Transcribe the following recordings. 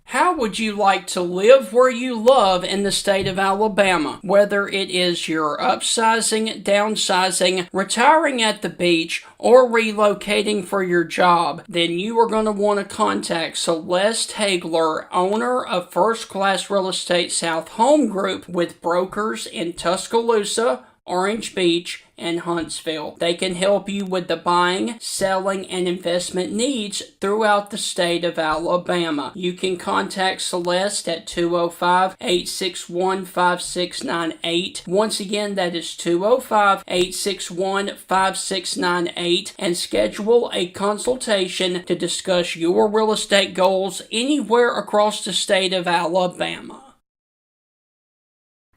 How would you like to live where you love in the state of Alabama? Whether it is you're upsizing, downsizing, retiring at the beach, or relocating for your job, then you are going to want to contact Celeste Hagler, owner of First Class Real Estate South Home Group, with brokers in Tuscaloosa, Orange Beach, and Huntsville. They can help you with the buying, selling, and investment needs throughout the state of Alabama. You can contact Celeste at 205-861-5698. Once again, that is 205-861-5698, and schedule a consultation to discuss your real estate goals anywhere across the state of Alabama.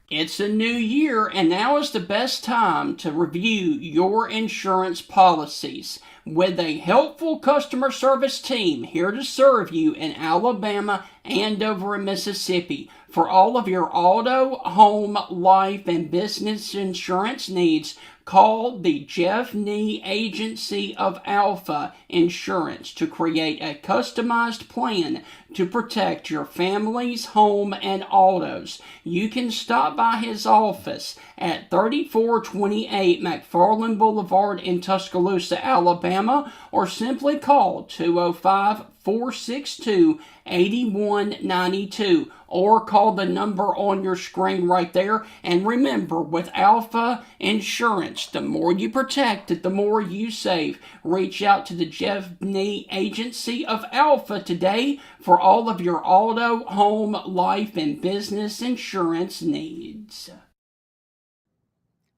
It's a new year, and now is the best time to review your insurance policies. With a helpful customer service team here to serve you in Alabama and over in Mississippi for all of your auto, home, life, and business insurance needs, call the Jeff Nee Agency of Alpha Insurance to create a customized plan to protect your family's home and autos. You can stop by his office at 3428 McFarland Boulevard in Tuscaloosa, Alabama, or simply call 205-462-8192, or call the number on your screen right there. And remember, with Alpha Insurance, the more you protect it, the more you save. Reach out to the Jeff Nee Agency of Alpha today for all of your auto, home, life, and business insurance needs.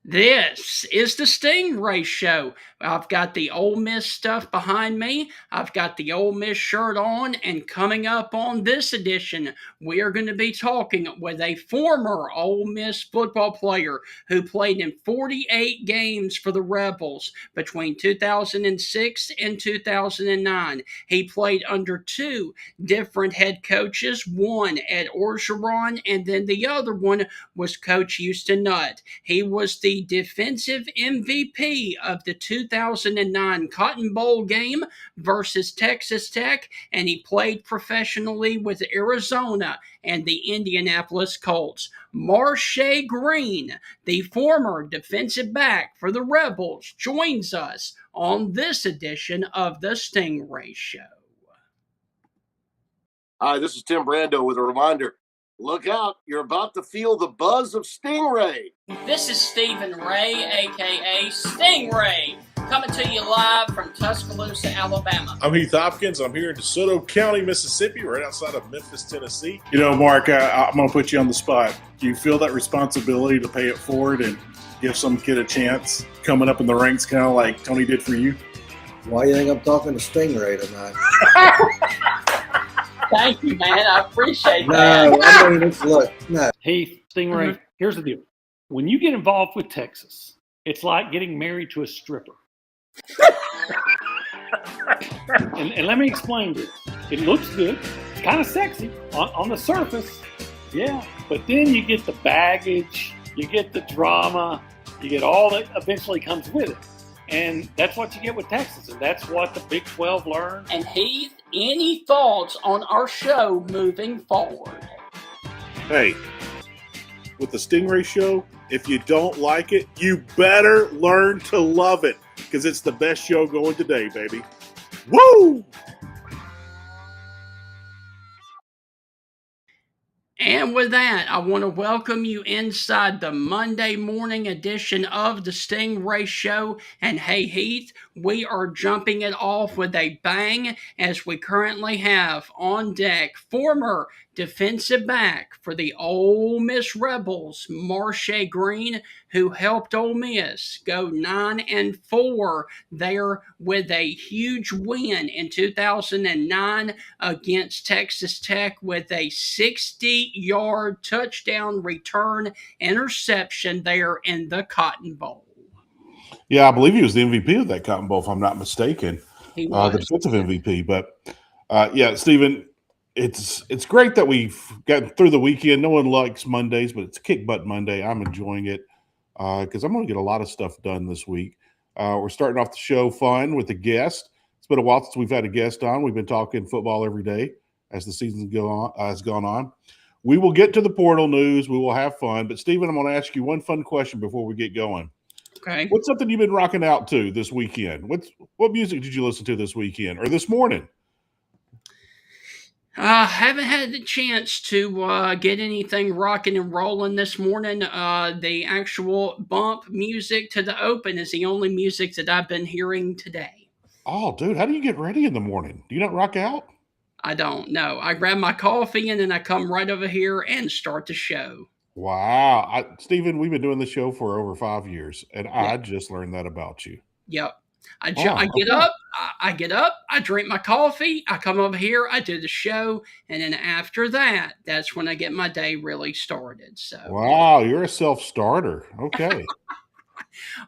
This is the Stingray Show. I've got the Ole Miss stuff behind me. I've got the Ole Miss shirt on, and coming up on this edition, we are going to be talking with a former Ole Miss football player who played in 48 games for the Rebels between 2006 and 2009. He played under two different head coaches, one Ed Orgeron, and then the other one was Coach Houston Nutt. He was the defensive MVP of the 2009 Cotton Bowl game versus Texas Tech, and he played professionally with Arizona and the Indianapolis Colts. Marshay Green, the former defensive back for the Rebels, joins us on this edition of the Stingray Show. Hi, this is Tim Brando with a reminder. Look out, you're about to feel the buzz of Stingray. This is Stephen Ray, a.k.a. Stingray, coming to you live from Tuscaloosa, Alabama. I'm Heath Hopkins. I'm here in DeSoto County, Mississippi, right outside of Memphis, Tennessee. You know, Mark, I'm going to put you on the spot. Do you feel that responsibility to pay it forward and give some kid a chance coming up in the ranks, kind of like Tony did for you? Why do you think I'm talking to Stingray tonight? Thank you, man. I appreciate that. No, I mean, look, no. Heath, Stingray, Here's the deal. When you get involved with Texas, it's like getting married to a stripper. and let me explain this. It looks good. It's kind of sexy on the surface. Yeah. But then you get the baggage, you get the drama, you get all that eventually comes with it. And that's what you get with Texas, and that's what the Big 12 learned. And Heath, any thoughts on our show moving forward? Hey, with the Stingray Show, if you don't like it, you better learn to love it, because it's the best show going today, baby. Woo! And with that, I want to welcome you inside the Monday morning edition of the Stingray Show. And hey, Heath, we are jumping it off with a bang, as we currently have on deck former defensive back for the Ole Miss Rebels, Marshay Green, who helped Ole Miss go 9-4 there with a huge win in 2009 against Texas Tech with a 60-yard touchdown return interception there in the Cotton Bowl. Yeah, I believe he was the MVP of that Cotton Bowl, if I'm not mistaken. He was. The defensive MVP. But, yeah, Stephen, it's great that we've gotten through the weekend. No one likes Mondays, but it's Kick Butt Monday. I'm enjoying it because I'm going to get a lot of stuff done this week. We're starting off the show fun with a guest. It's been a while since we've had a guest on. We've been talking football every day. as the season has gone on. We will get to the portal news. We will have fun. But, Stephen, I'm going to ask you one fun question before we get going. Okay. What's something you've been rocking out to this weekend? What music did you listen to this weekend or this morning? I haven't had the chance to get anything rocking and rolling this morning. The actual bump music to the open is the only music that I've been hearing today. Oh, dude, how do you get ready in the morning? Do you not rock out? I don't know. I grab my coffee and then I come right over here and start the show. Wow. Stephen, we've been doing this show for over 5 years, and Yeah. I just learned that about you. Yep. I Oh, get okay. up, I get up, I drink my coffee, I come over here, I do the show, and then after that, that's when I get my day really started. So, Wow, you're a self-starter. Okay.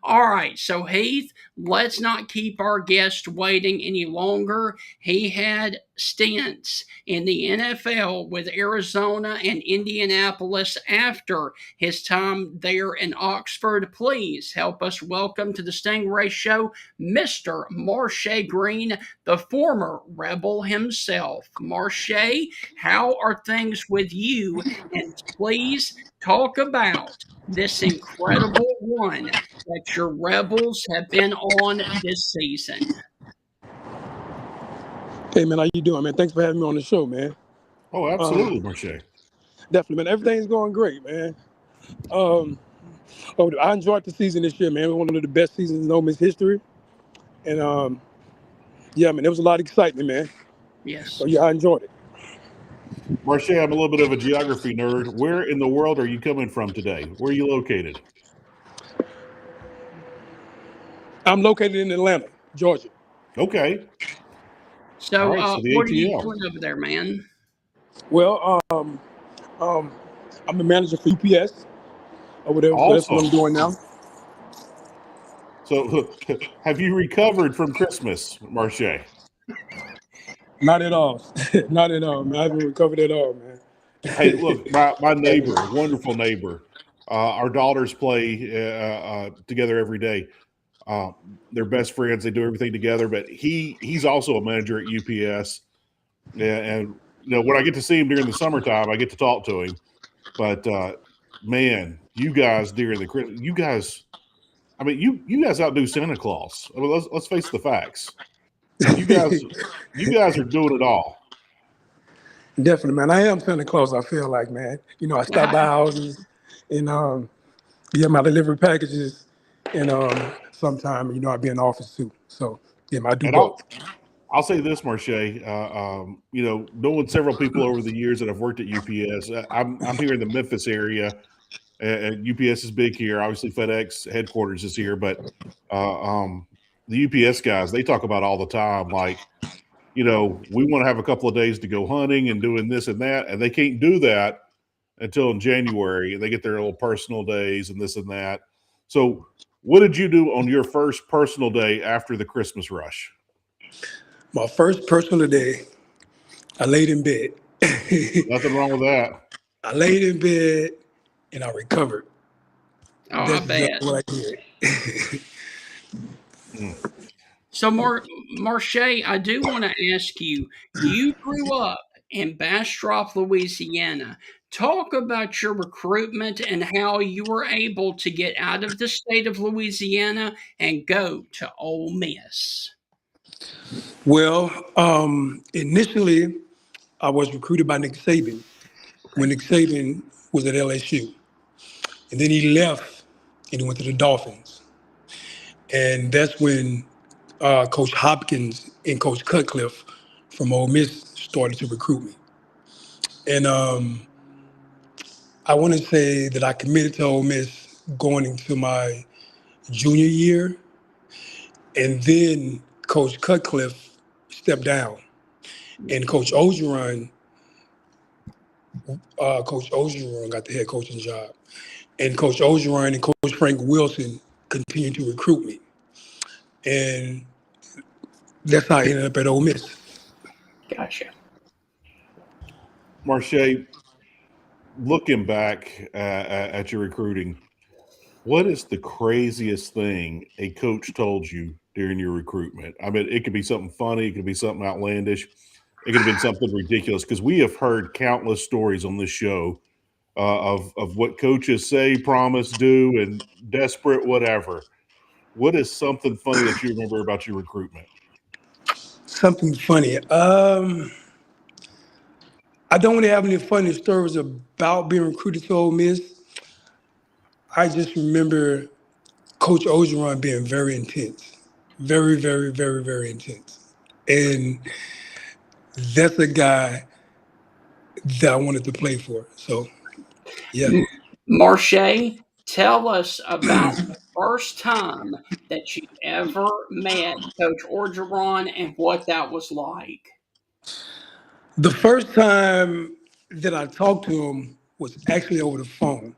all right. So, Heath, let's not keep our guest waiting any longer. He had stints in the NFL with Arizona and Indianapolis after his time there in Oxford. Please help us welcome to the Stingray Show, Mr. Marshay Green, the former Rebel himself. Marshay, how are things with you? And please talk about this incredible run that your Rebels have been on this season. Hey man, how you doing, man? Thanks for having me on the show, man. Oh, absolutely, Marshay. Definitely, man. Everything's going great, man. I enjoyed the season this year, man. It was one of the best seasons in Ole Miss history, and yeah, man, there was a lot of excitement, man. Yes. So yeah, I enjoyed it. Marshay, I'm a little bit of a geography nerd. Where in the world are you coming from today? Where are you located? I'm located in Atlanta, Georgia. Okay. So, All right, so the what are you ATL. doing over there, man? Well, I'm the manager for UPS over there, so that's what I'm doing now. So, have you recovered from Christmas, Marshay? Not at all, not at all, man. I haven't recovered at all, man. Hey, look, my neighbor, wonderful neighbor. Our daughters play together every day. They're best friends. They do everything together. But he's also a manager at UPS, and you know when I get to see him during the summertime, I get to talk to him. But man, you guys during the Christmas, you guys, I mean, you guys outdo Santa Claus. I mean, let's face the facts. You guys are doing it all. Definitely, man. I am Santa Claus. I feel like, man. You know, I stop by houses and yeah, my delivery packages, and sometime you know I be in the office too. So yeah, I do And both. I'll say this, Marshay. You know, knowing several people over the years that have worked at UPS, I'm here in the Memphis area, and UPS is big here. Obviously, FedEx headquarters is here, but the UPS guys, they talk about all the time, like, you know, we want to have a couple of days to go hunting and doing this and that, and they can't do that until in January. They get their little personal days and this and that. So, what did you do on your first personal day after the Christmas rush? My first personal day, I laid in bed. Nothing wrong with that. I laid in bed and I recovered. Oh, That's I bet. exactly what I did. So, Marshay, I do want to ask you, you grew up in Bastrop, Louisiana. Talk about your recruitment and how you were able to get out of the state of Louisiana and go to Ole Miss. Well, initially, I was recruited by Nick Saban when Nick Saban was at LSU. And then he left and he went to the Dolphins. And that's when Coach Hopkins and Coach Cutcliffe from Ole Miss started to recruit me. And I want to say that I committed to Ole Miss going into my junior year. And then Coach Cutcliffe stepped down. And Coach Orgeron got the head coaching job. And Coach Orgeron and Coach Frank Wilson continued to recruit me. And that's how I ended up at Ole Miss. Gotcha. Marshay, looking back at your recruiting, what is the craziest thing a coach told you during your recruitment? I mean, it could be something funny, it could be something outlandish. it could have been something ridiculous, because we have heard countless stories on this show of what coaches say, promise, do, and desperate whatever. What is something funny that you remember about your recruitment? Something funny. I don't really have any funny stories about being recruited to Ole Miss. I just remember Coach Orgeron being very intense, very, very, very, very intense, and that's a guy that I wanted to play for. So, yeah. Marshay, tell us about the first time that you ever met Coach Orgeron and what that was like. The first time that I talked to him was actually over the phone.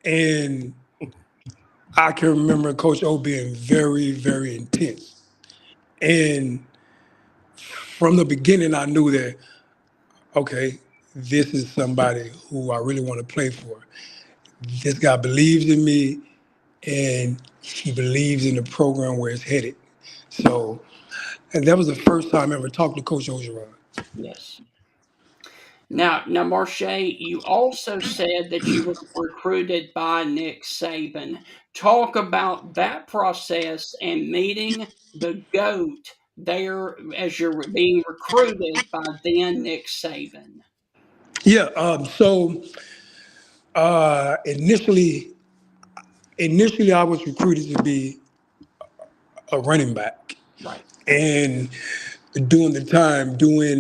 And I can remember Coach O being very, very intense. And from the beginning, I knew that, okay, this is somebody who I really want to play for. This guy believes in me, and he believes in the program where it's headed. So, and that was the first time I ever talked to Coach Orgeron. Yes. Now, Marshay, you also said that you were recruited by Nick Saban. Talk about that process and meeting the GOAT there as you're being recruited by then Nick Saban. Yeah. Initially, I was recruited to be a running back, Right. and doing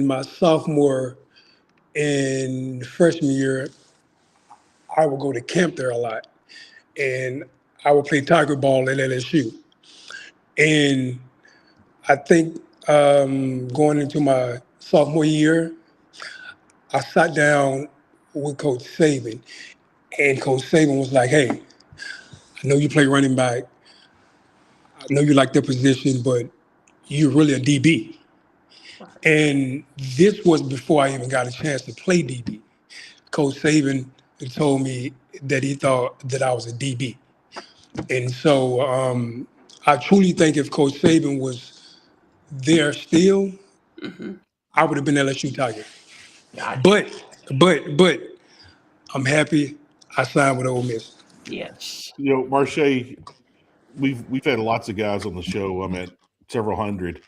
my sophomore and freshman year, I would go to camp there a lot, and I would play Tiger ball at LSU. And I think going into my sophomore year, I sat down with Coach Saban, and Coach Saban was like, "Hey, I know you play running back. I know you like that position, but you're really a DB." And this was before I even got a chance to play DB. Coach Saban told me that he thought that I was a DB. And so I truly think if Coach Saban was there still, Mm-hmm. I would have been LSU Tiger. Gotcha. But I'm happy I signed with Ole Miss. Yes. You know, Marshay, we've had lots of guys on the show. I'm at several hundred,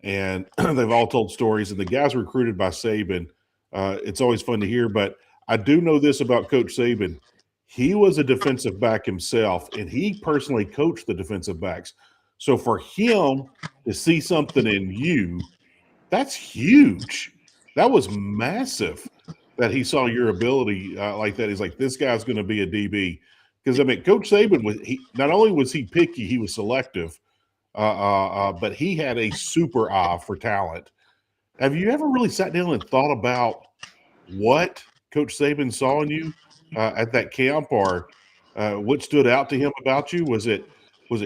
and they've all told stories. And the guys recruited by Saban, it's always fun to hear. But I do know this about Coach Saban: he was a defensive back himself, and he personally coached the defensive backs. So for him to see something in you, that's huge. That was massive that he saw your ability like that. He's like, this guy's going to be a DB. Because, I mean, Coach Saban, not only was he picky, he was selective, but he had a super eye for talent. Have you ever really sat down and thought about what Coach Saban saw in you at that camp, or what stood out to him about you? Was it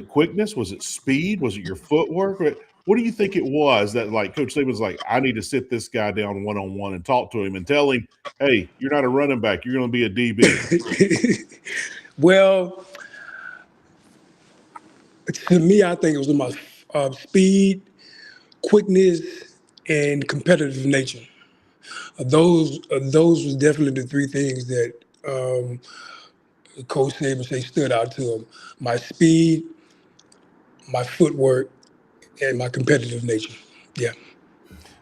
quickness? Was it speed? Was it your footwork? What do you think it was that, like, Coach Saban was like, I need to sit this guy down one-on-one and talk to him and tell him, hey, you're not a running back. You're going to be a DB. Well, to me, I think it was my speed, quickness, and competitive nature. Those was definitely the three things that Coach Saban say stood out to him: my speed, my footwork, and my competitive nature. Yeah.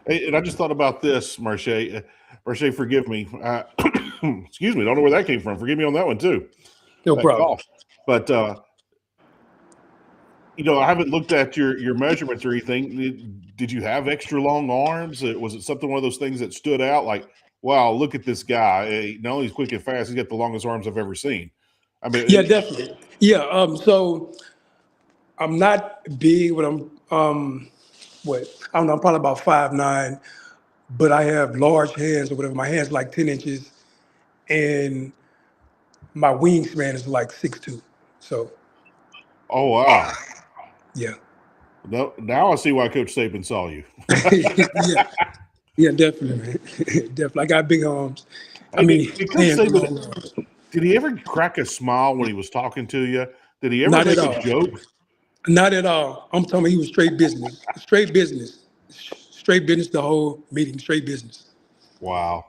Hey, and I just thought about this, Marshay. Marshay, forgive me. Excuse me. I don't know where that came from. Forgive me on that one too. No problem. Golf. But you know, I haven't looked at your measurements or anything. Did you have extra long arms? Was it something, one of those things that stood out? Like, wow, look at this guy. Not only is he quick and fast, he's got the longest arms I've ever seen. I mean, Yeah, definitely. Yeah. So I'm not big, but I'm what I don't know. I'm probably about 5'9", but I have large hands or whatever. My hands like 10 inches, and my wingspan is like 6'2". So. Oh wow. Yeah. No, now I see why Coach Saban saw you. Yeah, definitely. Definitely. I got big arms. Did Coach Saban, did he ever crack a smile when he was talking to you? Did he ever make a joke? Not at all. I'm talking about he was straight business. straight business, the whole meeting, straight business. Wow.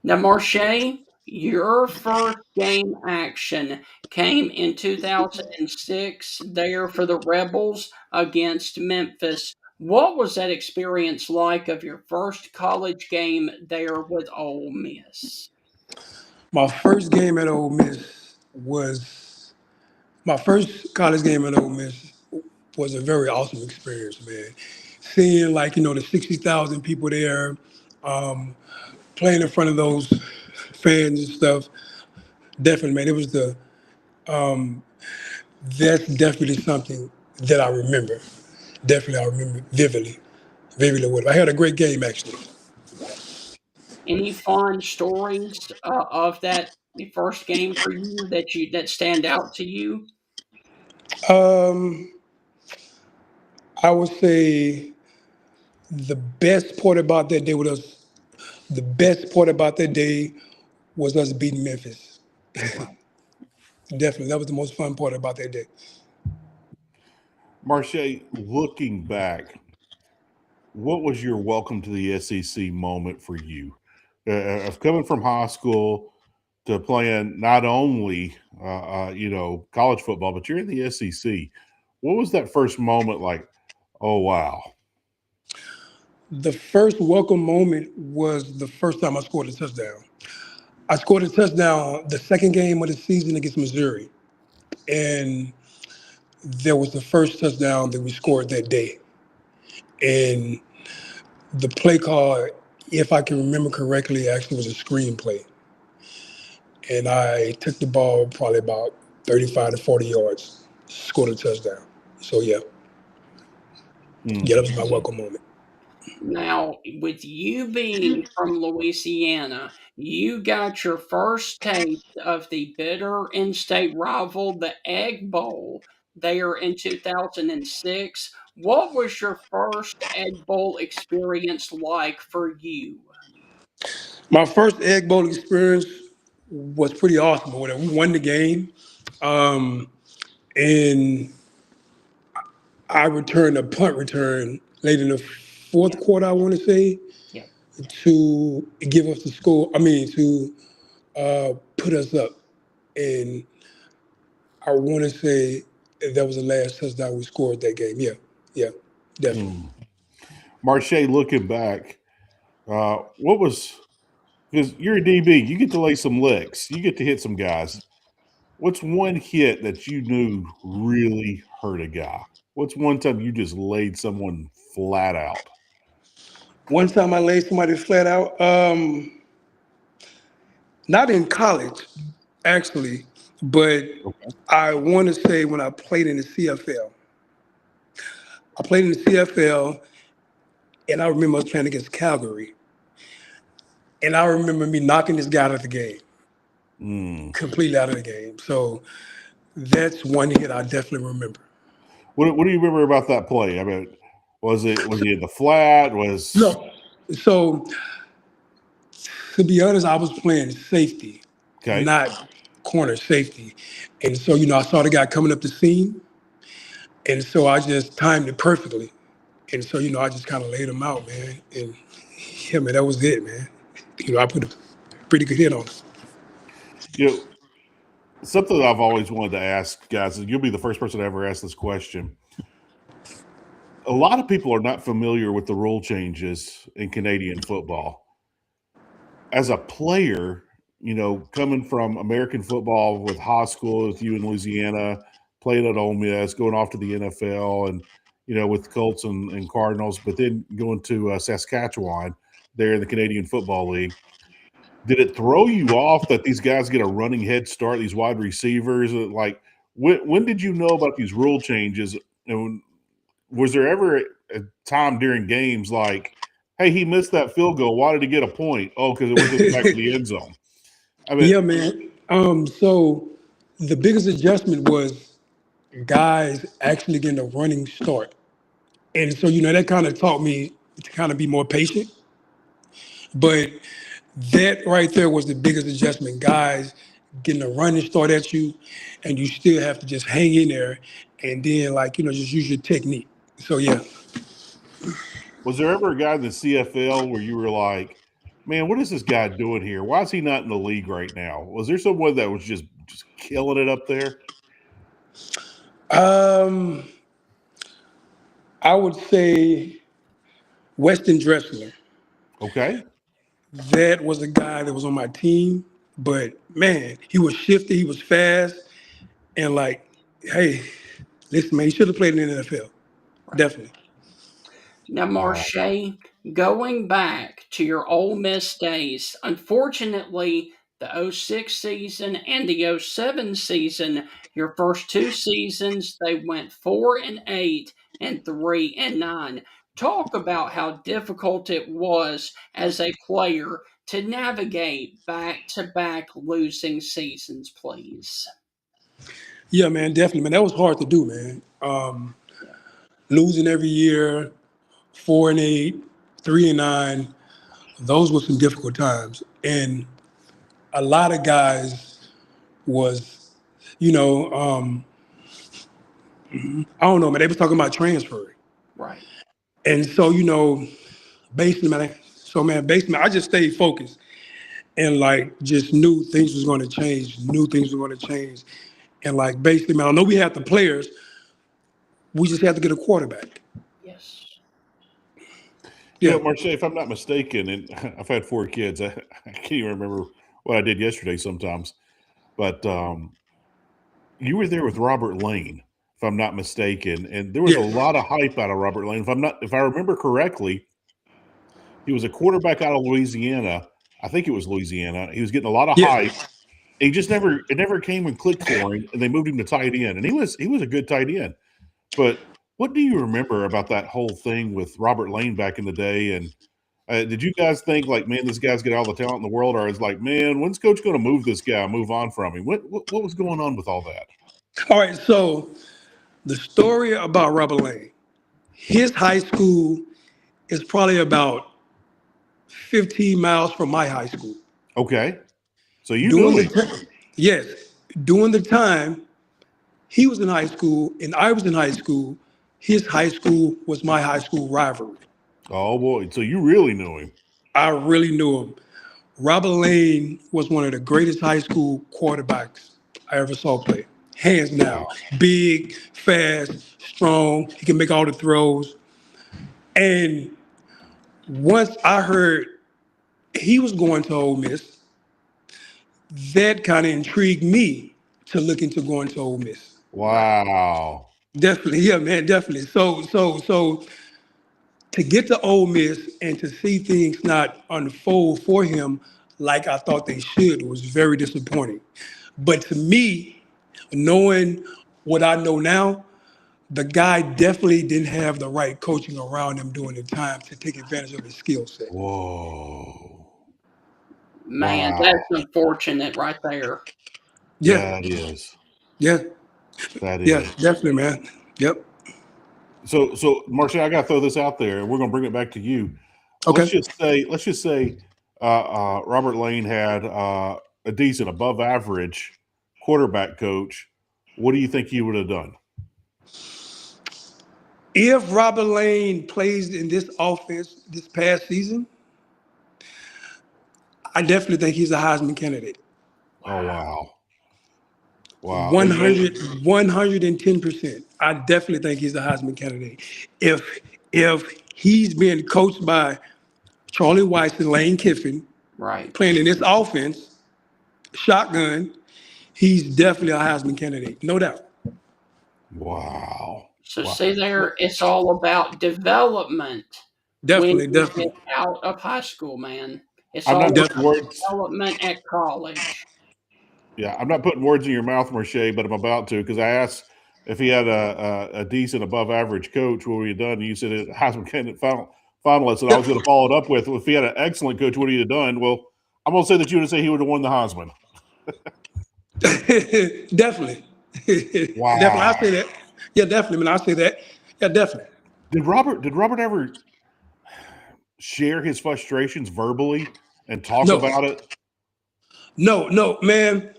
Now, Marshay, your first game action came in 2006 there for the Rebels against Memphis. What was that experience like of your first college game there with Ole Miss? My first game at Ole Miss was my first college game at Ole Miss was a very awesome experience, man. Seeing like the 60,000 people there, um, playing in front of those fans and stuff. Definitely, man. It was that's definitely something that I remember. Definitely, I remember vividly, vividly. Well, I had a great game actually. Any fond stories of that first game for you that stand out to you? Um, I would say the best part about that day was us. The best part about that day was us beating Memphis. Definitely, that was the most fun part about that day. Marshay, looking back, what was your welcome to the SEC moment for you? Of coming from high school to playing not only, college football, but you're in the SEC. What was that first moment like? Oh, wow. The first welcome moment was the first time I scored a touchdown. I scored a touchdown the second game of the season against Missouri, and there was the first touchdown that we scored that day. And the play call, if I can remember correctly, actually was a screenplay. And I took the ball probably about 35 to 40 yards, scored a touchdown. So yeah, that was my welcome moment. Now, with you being from Louisiana, you got your first taste of the bitter in-state rival, the Egg Bowl, there in 2006. What was your first Egg Bowl experience like for you? My first Egg Bowl experience was pretty awesome. We won the game, and I returned a punt return late in the fourth quarter, I want to say, Yeah. to give us the score. I mean, to put us up. And I want to say that was the last touchdown we scored that game. Yeah, definitely. Marshay, looking back, what was – because you're a DB, you get to lay some licks. You get to hit some guys. What's one hit that you knew really hurt a guy? What's one time you just laid someone flat out? One time I laid somebody flat out, not in college, actually, but I want to say when I played in the CFL. I played in the CFL, and I remember us playing against Calgary. And I remember me knocking this guy out of the game, completely out of the game. So that's one hit I definitely remember. What do you remember about that play? I mean, was he in the flat? No. So to be honest, I was playing safety, Okay. not corner safety. And so, I saw the guy coming up the seam. And so I just timed it perfectly. And so, I just kind of laid him out, man. And yeah, man, that was it, man. I put a pretty good hit on him. Something that I've always wanted to ask, guys, and you'll be the first person to ever ask this question. A lot of people are not familiar with the rule changes in Canadian football. As a player, coming from American football with high school with you in Louisiana, playing at Ole Miss, going off to the NFL, and with Colts and Cardinals, but then going to Saskatchewan there in the Canadian Football League. Did it throw you off that these guys get a running head start, these wide receivers? Like, when did you know about these rule changes? And was there ever a time during games like, hey, he missed that field goal. Why did he get a point? Oh, because it was in the back of the end zone. I mean, yeah, man. So the biggest adjustment was guys actually getting a running start. And so, that kind of taught me to kind of be more patient. But that right there was the biggest adjustment. Guys getting a running start at you, and you still have to just hang in there and then, just use your technique. So, yeah. Was there ever a guy in the CFL where you were like, man, what is this guy doing here? Why is he not in the league right now? Was there someone that was just killing it up there? I would say Weston Dressler. Okay. That was a guy that was on my team, but man, he was shifty, he was fast, and like, hey, listen, man, he should have played in the NFL. Definitely. Now, Marshay, going back to your Ole Miss days, unfortunately, the '06 season and the '07 season, your first two seasons, they went 4-8 and 3-9. Talk about how difficult it was as a player to navigate back-to-back losing seasons, please. Yeah, man, definitely, man. That was hard to do, man. Losing every year, 4-8, 3-9. Those were some difficult times, and a lot of guys was, you know, I don't know, man. They was talking about transferring, Right. and so basically, man, I just stayed focused and like just knew things was going to change. Knew things were going to change, and like basically, man, I know we had the players. We just had to get a quarterback. Yes. You Yeah. know, Marshay, if I'm not mistaken, and I've had 4 kids, I can't even remember what I did yesterday sometimes, but you were there with Robert Lane, if I'm not mistaken, and there was a Yes. lot of hype out of Robert Lane. If I remember correctly, he was a quarterback out of Louisiana. I think it was Louisiana. He was getting a lot of hype. Yes. He just never came and clicked for him, and they moved him to tight end, and he was a good tight end. But what do you remember about that whole thing with Robert Lane back in the day? And did you guys think like, man, this guy's got all the talent in the world, or is like, man, when's coach going to move this guy, move on from him? What was going on with all that? All right. So the story about Robert Lane, his high school is probably about 15 miles from my high school. Okay, so you During knew the him. time, yes, during the time he was in high school and I was in high school, his high school was my high school rivalry. Oh boy, so you really knew him. I really knew him. Robert Lane was one of the greatest high school quarterbacks I ever saw play. Hands down. Big, fast, strong. He can make all the throws. And once I heard he was going to Ole Miss, that kind of intrigued me to look into going to Ole Miss. Wow. Definitely, yeah, man, definitely. So to get to Ole Miss and to see things not unfold for him like I thought they should was very disappointing. But to me, knowing what I know now, the guy definitely didn't have the right coaching around him during the time to take advantage of his skill set. Whoa. Man, Wow. that's unfortunate right there. Yeah, That is. yeah, That yeah, is. definitely, man. Yep. So Marcia, I got to throw this out there, and we're going to bring it back to you. Okay. Let's just say, Robert Lane had a decent, above average quarterback coach. What do you think he would have done? If Robert Lane plays in this offense this past season, I definitely think he's a Heisman candidate. Oh wow. Wow. 110%. I definitely think he's a Heisman candidate. If he's being coached by Charlie Weiss and Lane Kiffin, Right. playing in this offense, shotgun, he's definitely a Heisman candidate, no doubt. Wow. So Wow. see there, it's all about development. Definitely, when you definitely. get out of high school, man. It's I'm all not about putting words. development at college. Yeah, I'm not putting words in your mouth, Marshay, but I'm about to because I asked if he had a decent, above average coach. What would he have done? And you said it Heisman candidate finalist, and I was going to follow it up with, well, if he had an excellent coach, what would he have done? Well, I'm going to say that you would say he would have won the Heisman. Definitely. Wow. Definitely. I say that. Yeah, definitely, man. I say that. Yeah, definitely. Did Robert ever share his frustrations verbally and talk No. about it? No, man.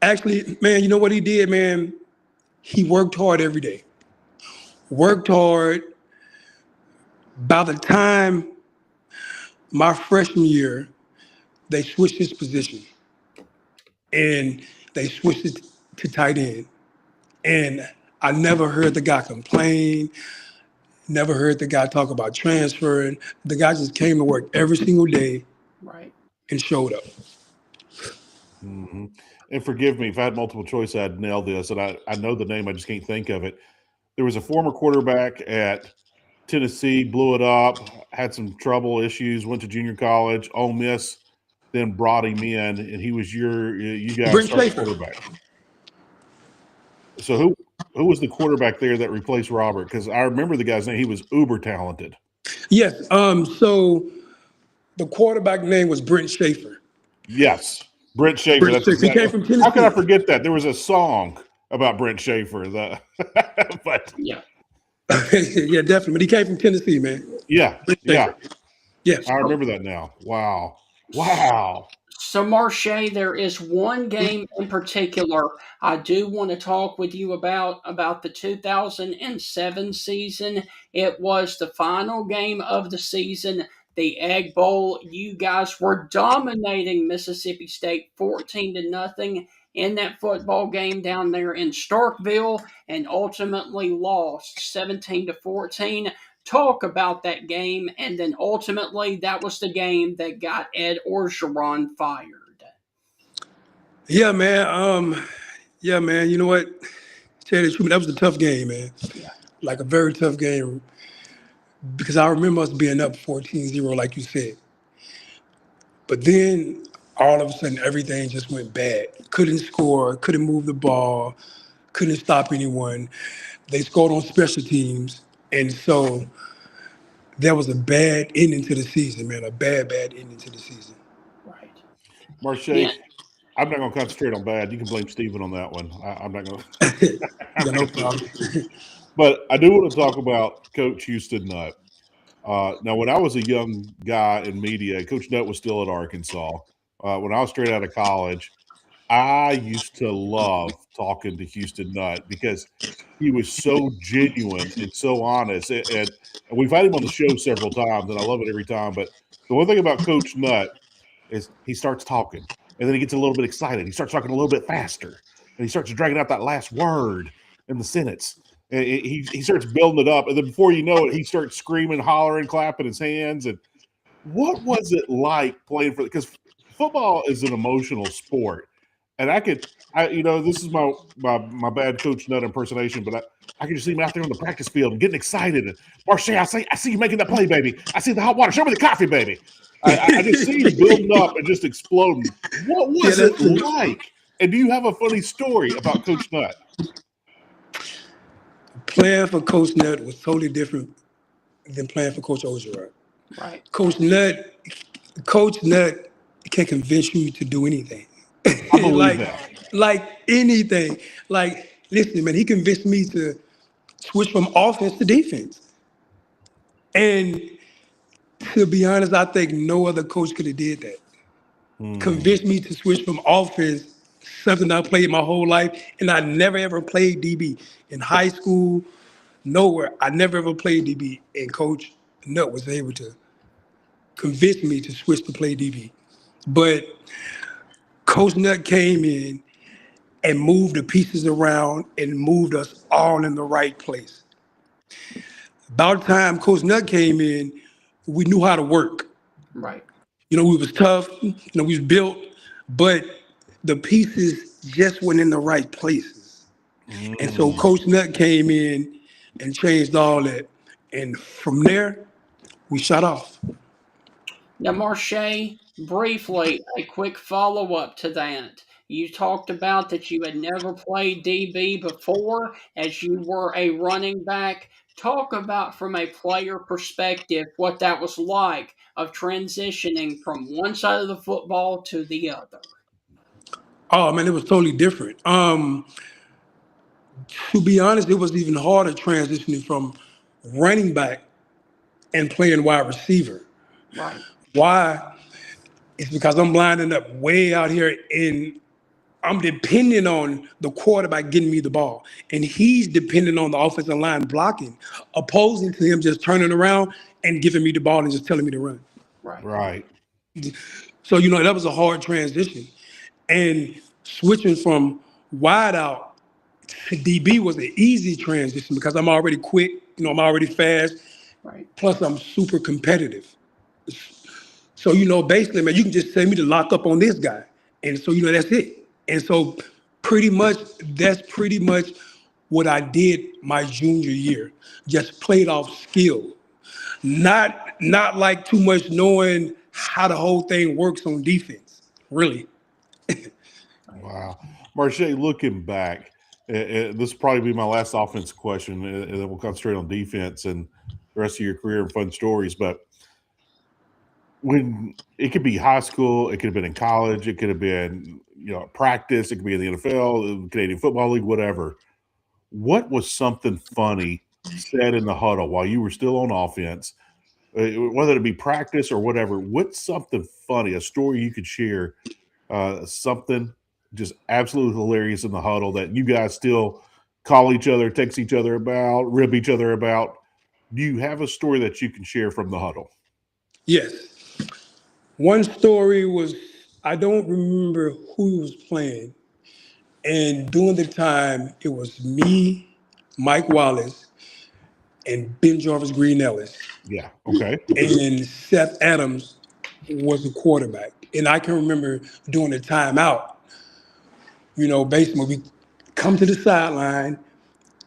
Actually, man, you know what he did, man? He worked hard every day. Worked hard, By the time my freshman year, they switched his position and they switched it to tight end. And I never heard the guy complain, never heard the guy talk about transferring. The guy just came to work every single day Right. and showed up. Mm-hmm. And forgive me if I had multiple choice, I'd nail this. And I know the name, I just can't think of it. There was a former quarterback at Tennessee, blew it up, had some trouble issues, went to junior college, Ole Miss, then brought him in, and he was you guys Brent starting Schaefer. quarterback. So who was the quarterback there that replaced Robert? Because I remember the guy's name. He was uber talented. Yes. So the quarterback name was Brent Schaefer. Yes, Brent Schaefer. Brent That's Schaefer. He came from Tennessee. How could I forget that? There was a song about Brent Schaefer. But Yeah. Yeah, definitely. But he came from Tennessee, man. yeah. Yes. I remember that now. Wow. So, Marshay, there is one game in particular I do want to talk with you about the 2007 season. It was the final game of the season, the Egg Bowl. You guys were dominating Mississippi State 14-0 in that football game down there in Starkville, and ultimately lost 17-14. Talk about that game, and then ultimately that was the game that got Ed Orgeron fired. Yeah, man. You know what? Tell you the truth, that was a tough game, man. Yeah. Like a very tough game, because I remember us being up 14-0, like you said. But then all of a sudden everything just went bad. Couldn't score, couldn't move the ball, couldn't stop anyone. They scored on special teams, and so that was a bad ending to the season, man. A bad ending to the season. Right. Marshay, Yeah. I'm not going to concentrate on bad. You can blame Steven on that one. I'm not going to. Yeah, no problem. But I do want to talk about Coach Houston Nutt. Now, when I was a young guy in media, Coach Nutt was still at Arkansas. When I was straight out of college, I used to love talking to Houston Nutt because he was so genuine and so honest. And we've had him on the show several times, and I love it every time. But the one thing about Coach Nutt is he starts talking, and then he gets a little bit excited. He starts talking a little bit faster, and he starts dragging out that last word in the sentence. And he starts building it up, and then before you know it, he starts screaming, hollering, clapping his hands. And what was it like playing for – because football is an emotional sport. And this is my bad Coach Nutt impersonation, but I can just see him out there on the practice field and getting excited. And Marshay, I see you making that play, baby. I see the hot water. Show me the coffee, baby. I just see him building up and just exploding. What was it like? And do you have a funny story about Coach Nutt? Playing for Coach Nutt was totally different than playing for Coach Orgeron. Right. Coach Nutt can convince you to do anything. I believe that. Like anything. Like, listen, man, he convinced me to switch from offense to defense. And to be honest, I think no other coach could have did that. Convinced me to switch from offense, something I played my whole life, and I never ever played DB. In high school, nowhere, I never ever played DB. And Coach Nutt was able to convince me to switch to play DB. But Coach Nutt came in and moved the pieces around and moved us all in the right place. About the time Coach Nutt came in, we knew how to work. Right. We was tough, we was built, but the pieces just weren't in the right places. And so Coach Nutt came in and changed all that. And from there, we shot off. Now, Marshay, briefly, a quick follow-up to that. You talked about that you had never played DB before as you were a running back. Talk about, from a player perspective, what that was like of transitioning from one side of the football to the other. Oh, man, it was totally different. To be honest, it was even harder transitioning from running back and playing wide receiver. Right. Why? It's because I'm lining up way out here in I'm depending on the quarterback getting me the ball, and he's depending on the offensive line blocking, opposing to him just turning around and giving me the ball and just telling me to run. Right. So, that was a hard transition. And switching from wide out to DB was an easy transition because I'm already quick, I'm already fast, Right. plus I'm super competitive. So, basically, man, you can just send me to lock up on this guy. And so, that's it. And so that's pretty much what I did my junior year. Just played off skill. Not like too much knowing how the whole thing works on defense, really. Wow. Marshay, looking back, this will probably be my last offense question, and then we'll concentrate on defense and the rest of your career and fun stories. But when it could be high school, it could have been in college, it could have been practice, it could be in the NFL, the Canadian Football League, whatever. What was something funny said in the huddle while you were still on offense, whether it be practice or whatever? What's something funny, a story you could share, something just absolutely hilarious in the huddle that you guys still call each other, text each other about, rib each other about? Do you have a story that you can share from the huddle? Yes. One story was, I don't remember who was playing. And during the time, it was me, Mike Wallace, and Ben Jarvis Green Ellis. Yeah. Okay. And Seth Adams was the quarterback. And I can remember during the timeout, basically we come to the sideline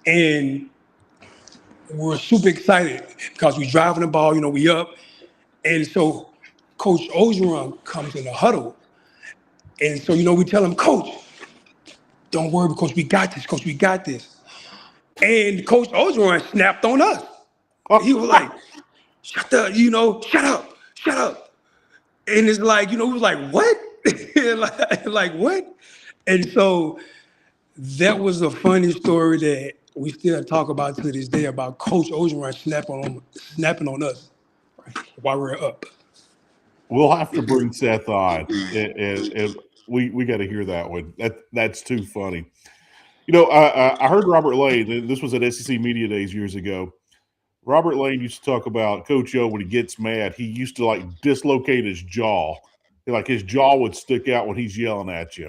and we're super excited because we're driving the ball, we up. And so Coach Orgeron comes in the huddle. And so, we tell him, Coach, don't worry, because we got this, Coach, we got this. And Coach Orgeron snapped on us. He was like, shut up. And it's like, we was like, what? like, what? And so that was a funny story that we still talk about to this day about Coach Orgeron snapping on us while we're up. We'll have to bring Seth on, and we got to hear that one. That's too funny. I heard Robert Lane. This was at SEC Media Days years ago. Robert Lane used to talk about Coach O when he gets mad. He used to dislocate his jaw, like his jaw would stick out when he's yelling at you.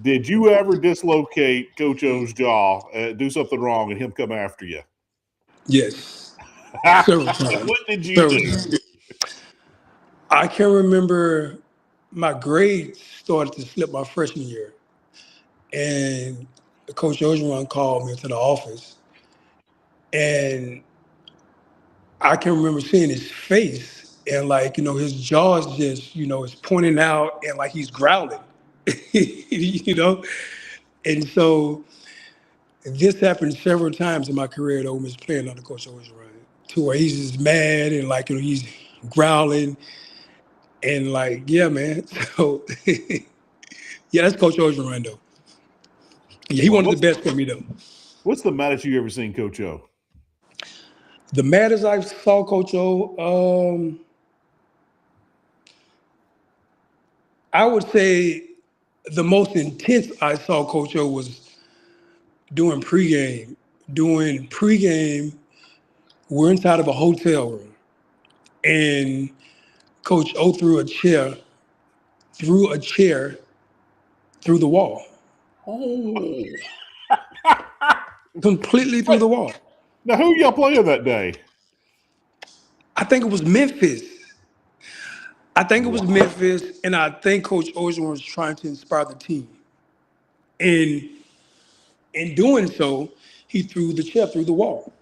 Did you ever dislocate Coach O's jaw, do something wrong, and him come after you? Yes. Several times. What did you do? I can remember my grades started to slip my freshman year. And Coach Orgeron called me into the office. And I can remember seeing his face and his jaw is just, is pointing out and he's growling, And so this happened several times in my career at Ole Miss playing under Coach Orgeron, to where he's just mad and he's growling and yeah, man. So yeah, that's Coach Orgeron though. Yeah, he wanted the best for me though. What's the maddest you ever seen Coach O? The maddest I saw Coach O, I would say the most intense I saw Coach O was doing pregame. Doing pregame, we're inside of a hotel room, and Coach O threw a chair through the wall. Oh. Completely through the wall. Now, who y'all playing that day? I think it was Memphis. And I think Coach Orgeron was trying to inspire the team. And in doing so, he threw the chair through the wall.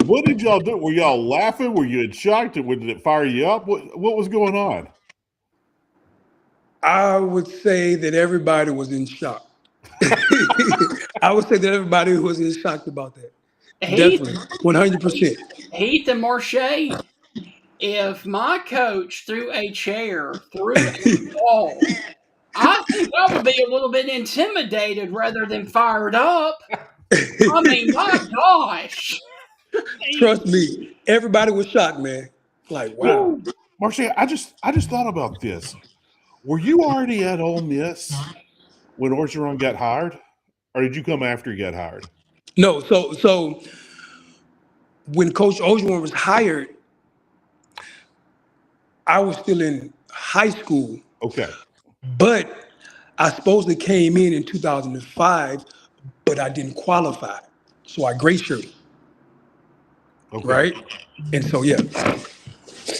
What did y'all do? Were y'all laughing? Were you in shock? Did it fire you up? What was going on? I would say that everybody was in shock. I would say that everybody was in shock about that. Definitely, 100%. Heath and Marshay, if my coach threw a chair through a wall, I think I would be a little bit intimidated rather than fired up. I mean, my gosh. Trust me, everybody was shocked, man. Wow. Marshay, I just thought about this. Were you already at Ole Miss when Orgeron got hired, or did you come after he got hired? No, so when Coach Orgeron was hired, I was still in high school, Okay. but I supposedly came in 2005, but I didn't qualify, so I gray shirted, Okay. right? And so yeah,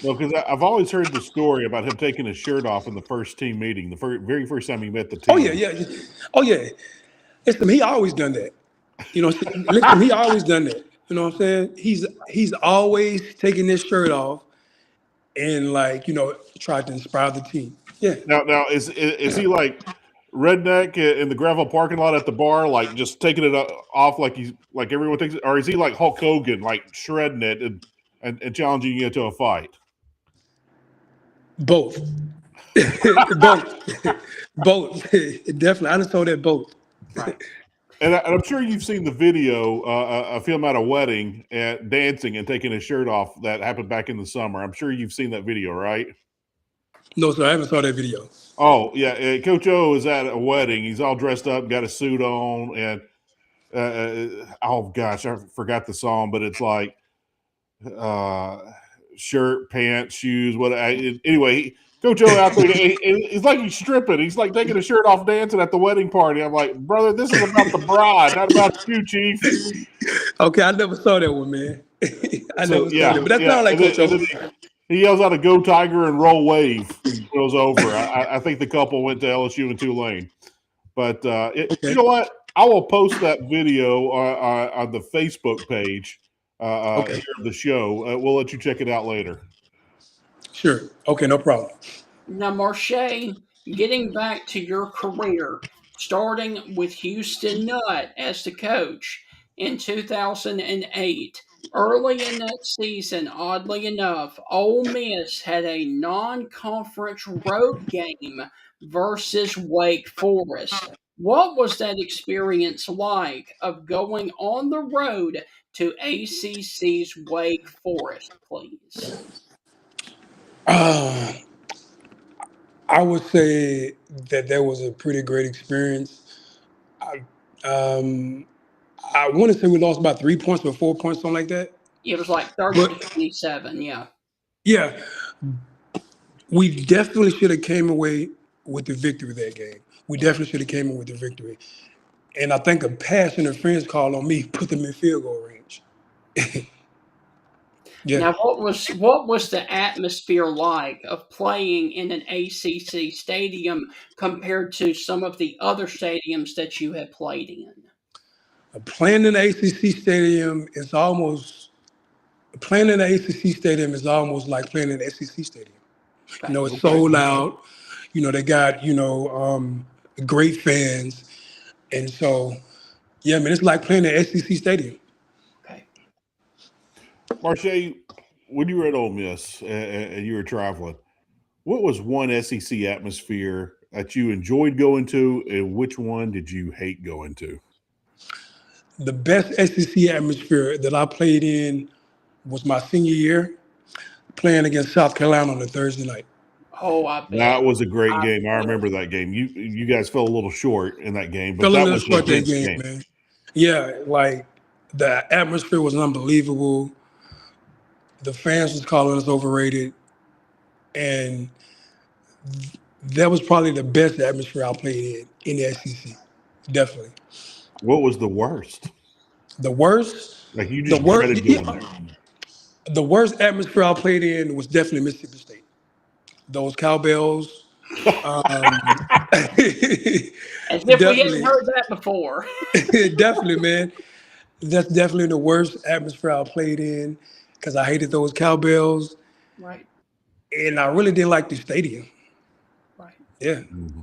No, because I've always heard the story about him taking his shirt off in the first team meeting, the very first time he met the team. oh yeah. Oh yeah. Listen, he always done that. You know, listen, he always done that. You know what I'm saying? He's always taking his shirt off and tried to inspire the team. Yeah. Now is he like redneck in the gravel parking lot at the bar, like just taking it off like he's like everyone takes it, or is he like Hulk Hogan, like shredding it and challenging you to a fight? Both. both. Both. Definitely. I just told that both. Right. And I'm sure you've seen the video of him at a wedding and dancing and taking his shirt off that happened back in the summer. I'm sure you've seen that video, right? No, sir, I haven't saw that video. Oh, yeah. Coach O is at a wedding. He's all dressed up, got a suit on, and oh, gosh, I forgot the song, but it's like shirt, pants, shoes. Anyway, Coach O out there, it's like he's stripping. He's like taking his shirt off dancing at the wedding party. I'm like, brother, this is about the bride, not about you, Chief. Okay, I never saw that one, man. I never saw that. But that sounds like Coach O. He yells out a "Go Tiger" and "Roll Wave." It goes over. I think the couple went to LSU and Tulane. But you know what? I will post that video on the Facebook page of the show. We'll let you check it out later. Sure. Okay, no problem. Now, Marshay, getting back to your career, starting with Houston Nutt as the coach in 2008. Early in that season, oddly enough, Ole Miss had a non-conference road game versus Wake Forest. What was that experience like of going on the road to ACC's Wake Forest, please? I would say that was a pretty great experience. I want to say we lost by 3 points or 4 points, something like that. It was like 30-27, yeah. Yeah, we definitely should have came away with the victory that game. We definitely should have came away with the victory. And I think a pass interference call on me put them in field goal range. Yeah. Now, what was the atmosphere like of playing in an ACC stadium compared to some of the other stadiums that you had played in? Playing in the ACC stadium is almost like playing in the SEC stadium. Okay. It's so loud. They got great fans, and so yeah, man, it's like playing in the SEC stadium. Okay. Marshay, when you were at Ole Miss and you were traveling, what was one SEC atmosphere that you enjoyed going to, and which one did you hate going to? The best SEC atmosphere that I played in was my senior year, playing against South Carolina on a Thursday night. Oh, I bet. That was a great game. I remember that game. You guys fell a little short in that game, but that was a short game, man. Yeah, like the atmosphere was unbelievable. The fans was calling us overrated, and that was probably the best atmosphere I played in the SEC. Definitely. What was the worst? The worst? Like you just dreaded going there. The worst atmosphere I played in was definitely Mississippi State. Those cowbells. As if we hadn't heard that before. Definitely, man. That's definitely the worst atmosphere I played in because I hated those cowbells. Right. And I really didn't like the stadium. Right. Yeah. Mm-hmm.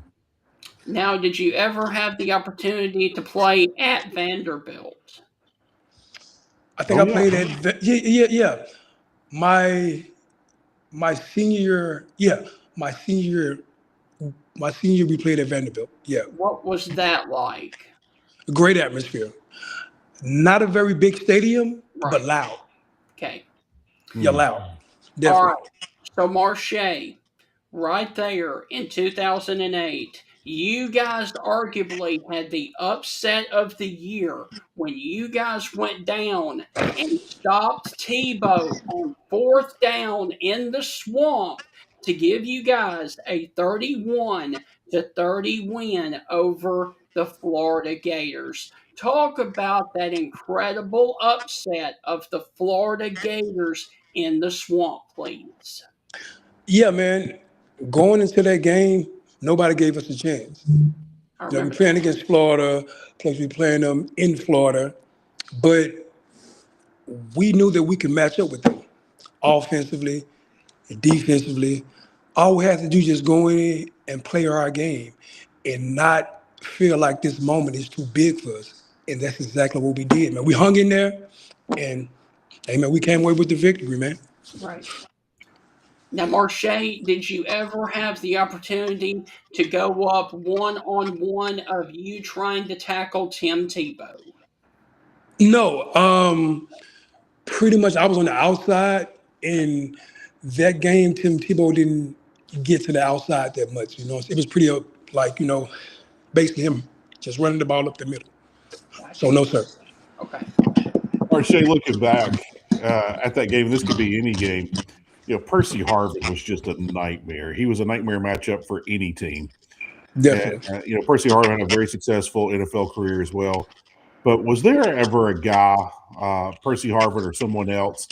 Now, did you ever have the opportunity to play at Vanderbilt? I think I played at yeah. My senior year we played at Vanderbilt. Yeah. What was that like? Great atmosphere. Not a very big stadium, but loud. Okay. Yeah, loud. Definitely. All right. So, Marshay, right there in 2008. You guys arguably had the upset of the year when you guys went down and stopped Tebow on 4th down in the swamp to give you guys a 31-30 win over the Florida Gators. Talk about that incredible upset of the Florida Gators in the swamp, please. Yeah, man. Going into that game, nobody gave us a chance. I We're remember playing against Florida, plus we're playing them in Florida, but we knew that we could match up with them offensively and defensively. All we had to do is just go in and play our game and not feel like this moment is too big for us. And that's exactly what we did, man. We hung in there and, hey, man, we came away with the victory, man. right. Now, Marshay, did you ever have the opportunity to go up one-on-one of you trying to tackle Tim Tebow? No, pretty much I was on the outside, and that game, Tim Tebow didn't get to the outside that much. It was pretty like basically him just running the ball up the middle. So no, sir. Okay. Marshay, looking back at that game, this could be any game. Percy Harvin was just a nightmare. He was a nightmare matchup for any team. Definitely. And, Percy Harvin had a very successful NFL career as well. But was there ever a guy, Percy Harvin or someone else,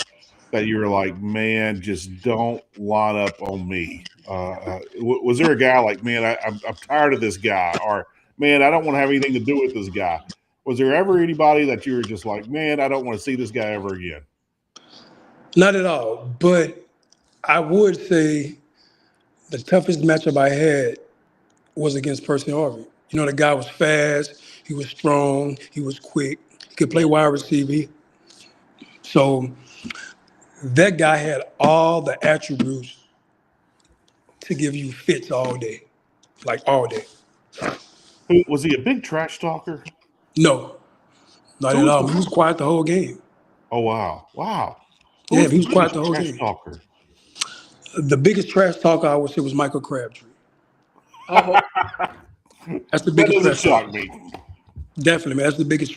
that you were like, man, just don't line up on me? Was there a guy like, man, I'm tired of this guy, or man, I don't want to have anything to do with this guy? Was there ever anybody that you were just like, man, I don't want to see this guy ever again? Not at all. But I would say the toughest matchup I had was against Percy Harvin. The guy was fast, he was strong, he was quick, he could play wide receiver. So that guy had all the attributes to give you fits all day, like all day. Was he a big trash talker? No, not at all. He was quiet the whole game. Oh, wow. Yeah, he was quiet the whole game. Talker? The biggest trash talker I would say was Michael Crabtree. Oh, That's the biggest That doesn't trash shock me. Definitely, man. That's the biggest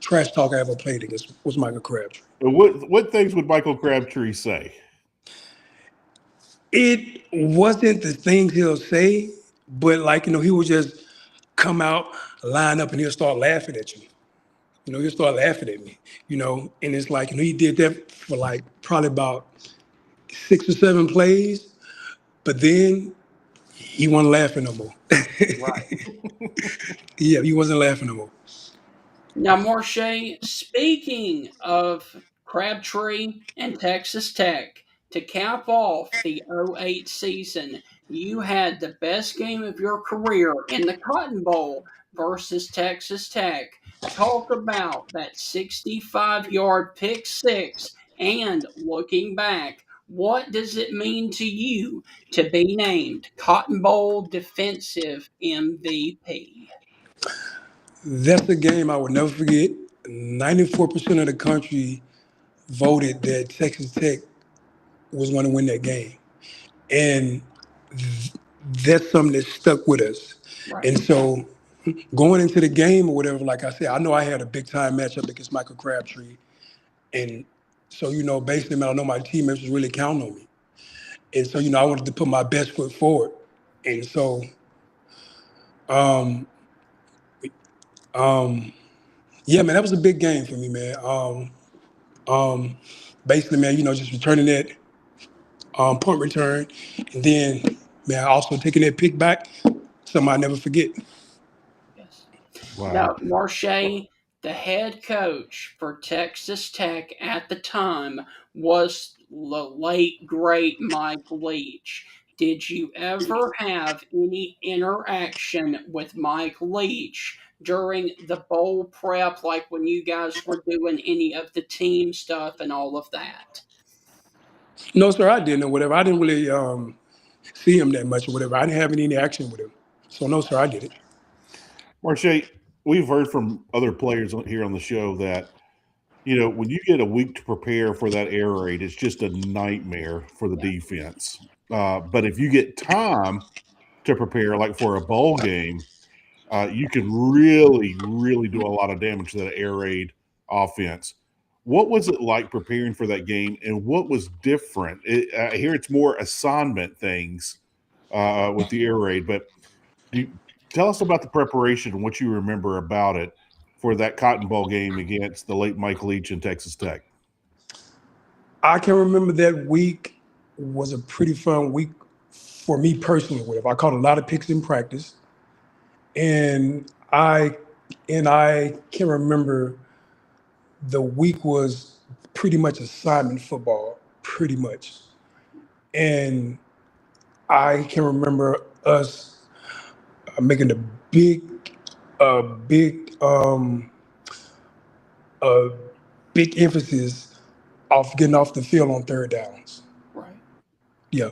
trash talk I ever played against was Michael Crabtree. What things would Michael Crabtree say? It wasn't the things he'll say, but he would just come out, line up, and he'll start laughing at you. He'll start laughing at me, and it's like, he did that for probably about 6 or 7 plays, but then he wasn't laughing no more. right. Yeah, he wasn't laughing no more. Now, Marshay, speaking of Crabtree and Texas Tech, to cap off the 08 season, you had the best game of your career in the Cotton Bowl versus Texas Tech. Talk about that 65-yard pick six, and looking back, what does it mean to you to be named Cotton Bowl Defensive MVP? That's a game I would never forget. 94% of the country voted that Texas Tech was going to win that game. And that's something that stuck with us. Right. And so going into the game or whatever, like I said, I know I had a big time matchup against Michael Crabtree. And so, basically, man, I know my teammates was really counting on me. And so, I wanted to put my best foot forward. And so, yeah, man, that was a big game for me, man. Basically, man, just returning that punt return, and then, man, also taking that pick back, something I never forget. Yes. Wow. Now, Marshay, the head coach for Texas Tech at the time was the late, great Mike Leach. Did you ever have any interaction with Mike Leach during the bowl prep, like when you guys were doing any of the team stuff and all of that? No, sir, I didn't or whatever. I didn't really see him that much or whatever. I didn't have any interaction with him. So, no, sir, I didn't. Marshay, we've heard from other players here on the show that, when you get a week to prepare for that air raid, it's just a nightmare for the defense. But if you get time to prepare, like for a bowl game, you can really, really do a lot of damage to that air raid offense. What was it like preparing for that game, and what was different? I hear it's more assignment things with the air raid, but tell us about the preparation and what you remember about it for that Cotton Bowl game against the late Mike Leach and Texas Tech. I can remember that week was a pretty fun week for me personally. I caught a lot of picks in practice, and I can remember the week was pretty much assignment football, pretty much. And I can remember us making a big emphasis off getting off the field on third downs. Right. Yeah.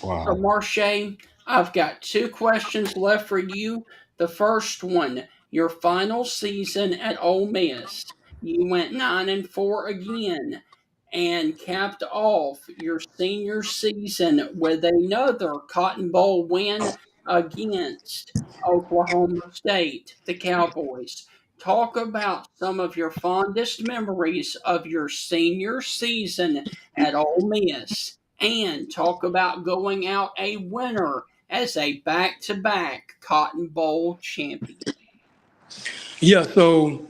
Wow. So, Marshay, I've got 2 questions left for you. The first one, your final season at Ole Miss, you went 9-4 again and capped off your senior season with another Cotton Bowl win against Oklahoma State, the Cowboys. Talk about some of your fondest memories of your senior season at Ole Miss, and talk about going out a winner as a back-to-back Cotton Bowl champion. Yeah, so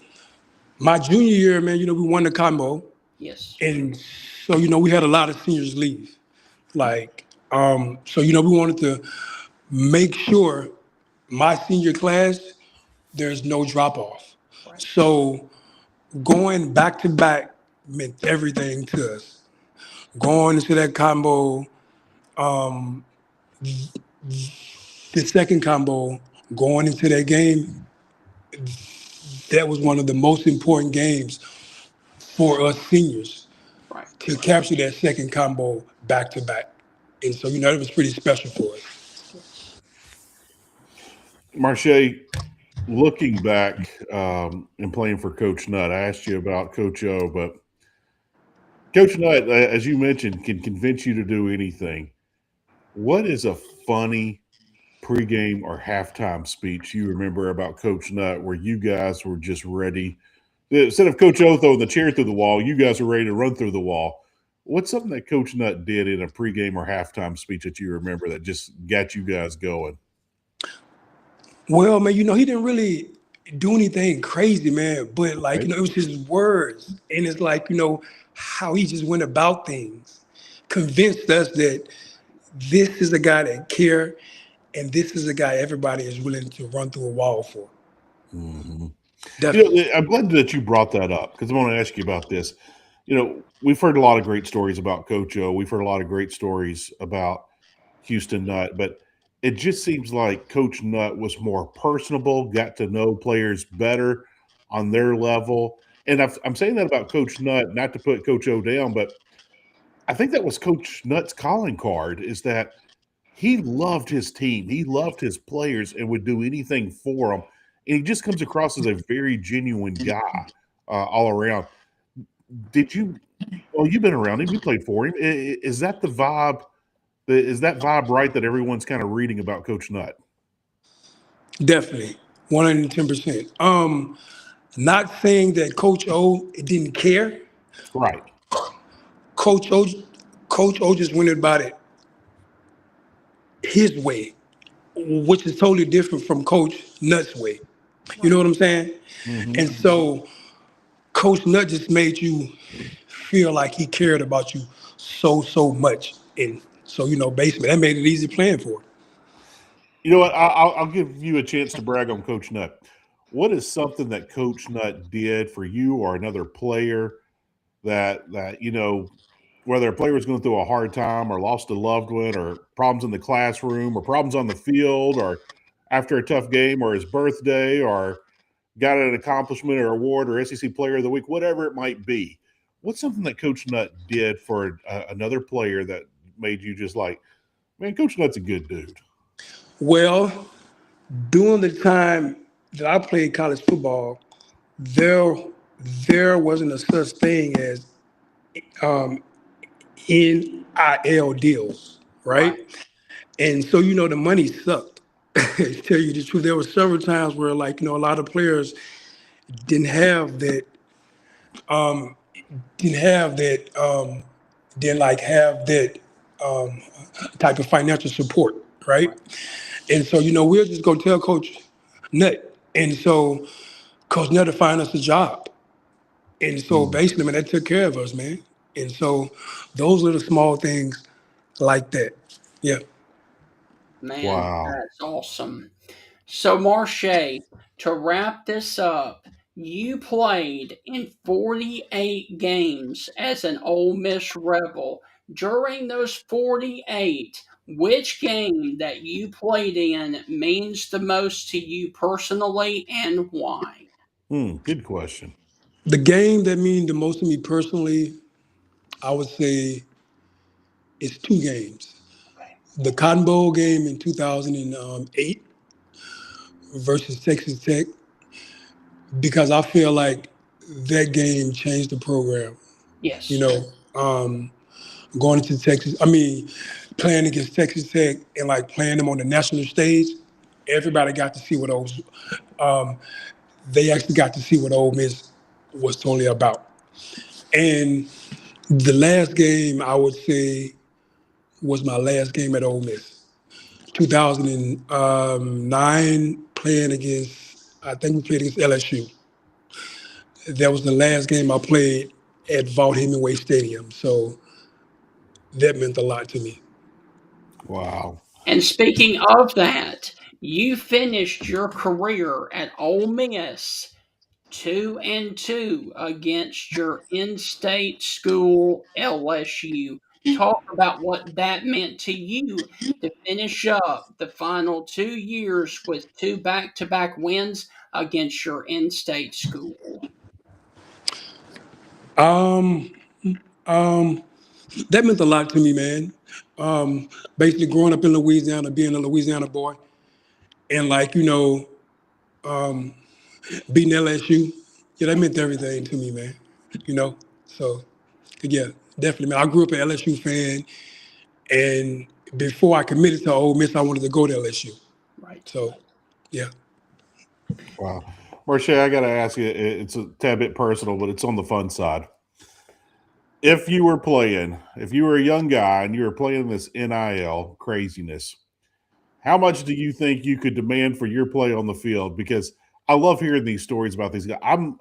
my junior year, man, we won the Cotton Bowl. Yes. And so, we had a lot of seniors leave. So, we wanted to make sure my senior class, there's no drop off. Right. So going back to back meant everything to us. Going into that Cotton Bowl, the second combo, going into that game, that was one of the most important games for us seniors, Right. to capture that second combo back to back. And so, it was pretty special for us. Marshay, looking back and playing for Coach Nutt, I asked you about Coach O, but Coach Nutt, as you mentioned, can convince you to do anything. What is a funny pregame or halftime speech you remember about Coach Nutt where you guys were just ready? Instead of Coach O throwing the chair through the wall, you guys were ready to run through the wall. What's something that Coach Nutt did in a pregame or halftime speech that you remember that just got you guys going? Well, man, he didn't really do anything crazy, man. But it was his words, and it's how he just went about things, convinced us that this is a guy that cares, and this is a guy everybody is willing to run through a wall for. Mm-hmm. Definitely. I'm glad that you brought that up because I want to ask you about this. We've heard a lot of great stories about Coach O. We've heard a lot of great stories about Houston Nutt, but it just seems like Coach Nutt was more personable, got to know players better on their level. And I'm saying that about Coach Nutt, not to put Coach O down, but I think that was Coach Nutt's calling card, is that he loved his team. He loved his players and would do anything for them. And he just comes across as a very genuine guy all around. You've been around him. You played for him. Is that the vibe? Is that vibe right that everyone's kind of reading about Coach Nutt? Definitely, 110%. Not saying that Coach O didn't care. Right. Coach O just went about it his way, which is totally different from Coach Nutt's way. You know what I'm saying? Mm-hmm. And so Coach Nutt just made you feel like he cared about you so much. And so, basically, that made it easy playing for him. You know what? I'll give you a chance to brag on Coach Nutt. What is something that Coach Nutt did for you or another player that whether a player was going through a hard time or lost a loved one or problems in the classroom or problems on the field or after a tough game or his birthday or got an accomplishment or award or SEC Player of the Week, whatever it might be? What's something that Coach Nutt did for another player that made you just like, man, Coach Nutt's a good dude? Well, during the time that I played college football, there wasn't a such thing as in IL deals, right? And so, the money sucked. To tell you the truth, there were several times where, like, a lot of players didn't have that, um, didn't have that, didn't like have that um, type of financial support, right? And so, we'll just go tell Coach Nutt. And so, Coach Nutt to find us a job. And so, basically, man, that took care of us, man. And so, those are the small things like that. Yeah. Man, Wow. that's awesome. So, Marshay, to wrap this up, you played in 48 games as an Ole Miss Rebel. During those 48, which game that you played in means the most to you personally and why? Good question. The game that means the most to me personally, I would say, is two games. The Cotton Bowl game in 2008 versus Texas Tech, because I feel like that game changed the program. You Yes. know, um, going into Texas, playing against Texas Tech and like playing them on the national stage, everybody got to see what they actually got to see what Ole Miss was totally about. And the last game I would say was my last game at Ole Miss. 2009, playing against, I think we played against LSU. That was the last game I played at Vaught Hemingway Stadium. So that meant a lot to me. Wow. And speaking of that, you finished your career at Ole Miss 2-2 against your in-state school LSU. Talk about what that meant to you to finish up the final 2 years with two back-to-back wins against your in-state school. Um, um, that meant a lot to me, man. Basically, growing up in Louisiana, being a Louisiana boy, and like beating LSU, yeah, that meant everything to me, man. You know, so yeah, definitely, man. I grew up an LSU fan, and before I committed to Ole Miss, I wanted to go to LSU. Right. So, yeah. Wow. Marshay, I got to ask you, it's a tad bit personal, but it's on the fun side. If you were a young guy and you were playing this NIL craziness, how much do you think you could demand for your play on the field? Because I love hearing these stories about these guys. I'm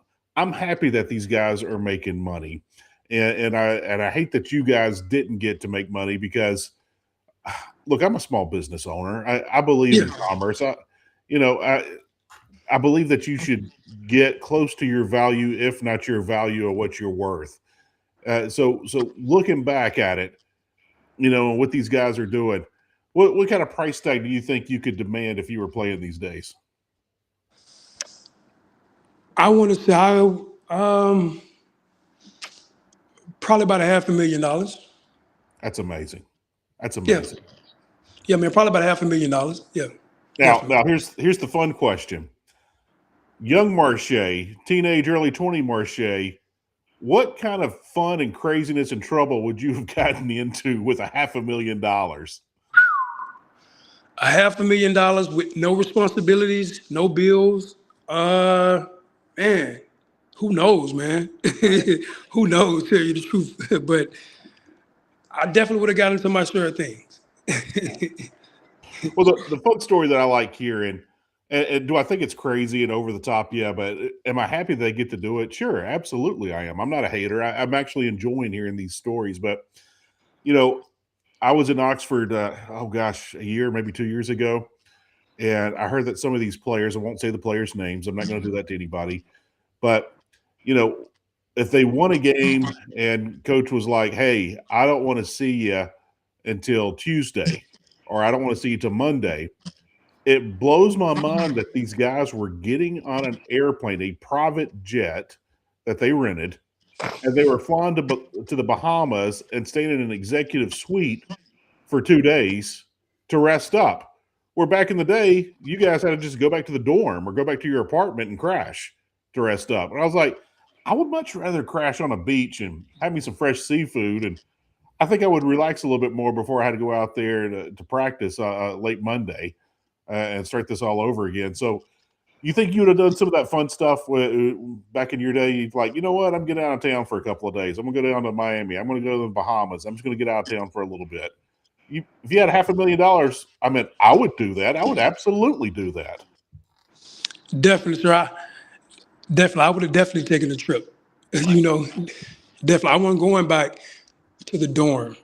happy that these guys are making money. And I hate that you guys didn't get to make money because look, I'm a small business owner. I believe in commerce. I believe that you should get close to your value, if not your value of what you're worth. So looking back at it, what these guys are doing, what kind of price tag do you think you could demand if you were playing these days? I want to say probably about $500,000. That's amazing. That's Yeah, amazing. yeah, man, probably about $500,000. Yeah. Now here's the fun question. Young Marshay, teenage, early 20 Marshay, what kind of fun and craziness and trouble would you have gotten into with $500,000? $500,000 with no responsibilities, no bills. Man, who knows, man? Who knows? Tell you the truth, but I definitely would have got into my share of things. Well, the fun story that I like hearing, and do I think it's crazy and over the top? Yeah, but am I happy they get to do it? Sure, absolutely I am. I'm not a hater. I'm actually enjoying hearing these stories. But, I was in Oxford, a year, maybe 2 years ago, and I heard that some of these players, I won't say the players' names, I'm not going to do that to anybody, but, if they won a game and coach was like, hey, I don't want to see you until Tuesday, or I don't want to see you till Monday, it blows my mind that these guys were getting on an airplane, a private jet that they rented, and they were flying to the Bahamas and staying in an executive suite for 2 days to rest up. Where back in the day, you guys had to just go back to the dorm or go back to your apartment and crash to rest up. And I was like, I would much rather crash on a beach and have me some fresh seafood. And I think I would relax a little bit more before I had to go out there to practice late Monday and start this all over again. So you think you would have done some of that fun stuff back in your day? You'd like, you know what? I'm getting out of town for a couple of days. I'm going to go down to Miami. I'm going to go to the Bahamas. I'm just going to get out of town for a little bit. If you had $500,000, I mean, I would do that. I would absolutely do that. Definitely, sir. I would have definitely taken a trip. You know, definitely. I wasn't going back to the dorm.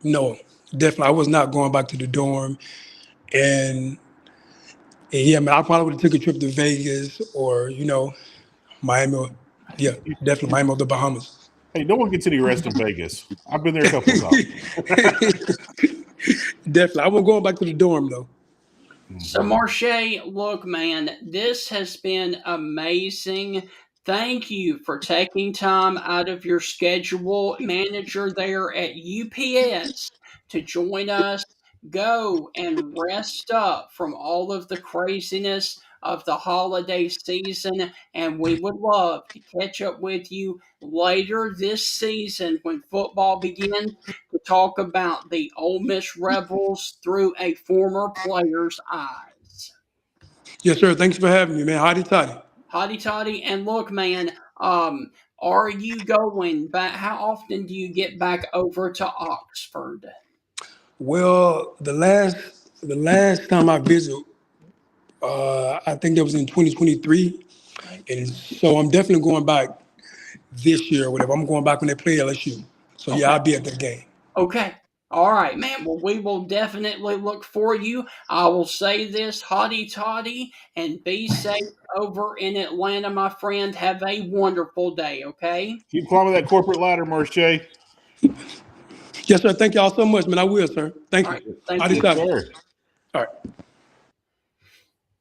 No, definitely. I was not going back to the dorm. And yeah, man, I probably would have took a trip to Vegas or, Miami. Yeah, definitely Miami or the Bahamas. Hey, no one gets any rest in Vegas. I've been there a couple of times. Definitely. I wasn't going back to the dorm, though. So, Marshay, look, man, this has been amazing. Thank you for taking time out of your schedule, manager there at UPS, to join us. Go and rest up from all of the craziness of the holiday season. And we would love to catch up with you later this season when football begins to talk about the Ole Miss Rebels through a former player's eyes. Yes, sir. Thanks for having me, man. Hotty toddy. Hotty toddy, and look, man, are you going back? How often do you get back over to Oxford? Well, the last time I visited, I think that was in 2023, and so I'm definitely going back this year or whatever. I'm going back when they play LSU. So yeah, I'll be at that game. Okay. All right, man. Well, we will definitely look for you. I will say this, hotty toddy, and be safe over in Atlanta, my friend. Have a wonderful day, okay? Keep climbing that corporate ladder, Marshay. Yes, sir. Thank y'all so much, man. I will, sir. Thank All you. right. Thank Hotty you. toddy. Sure. All right.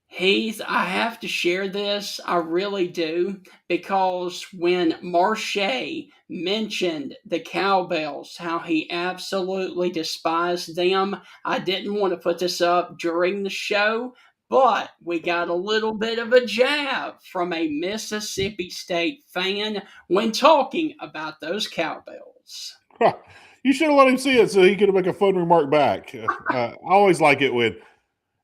Heath, I have to share this. I really do. Because when Marshay mentioned the cowbells, how he absolutely despised them, I didn't want to put this up during the show, but we got a little bit of a jab from a Mississippi State fan when talking about those cowbells. You should have let him see it so he could make a fun remark back. I always like it when,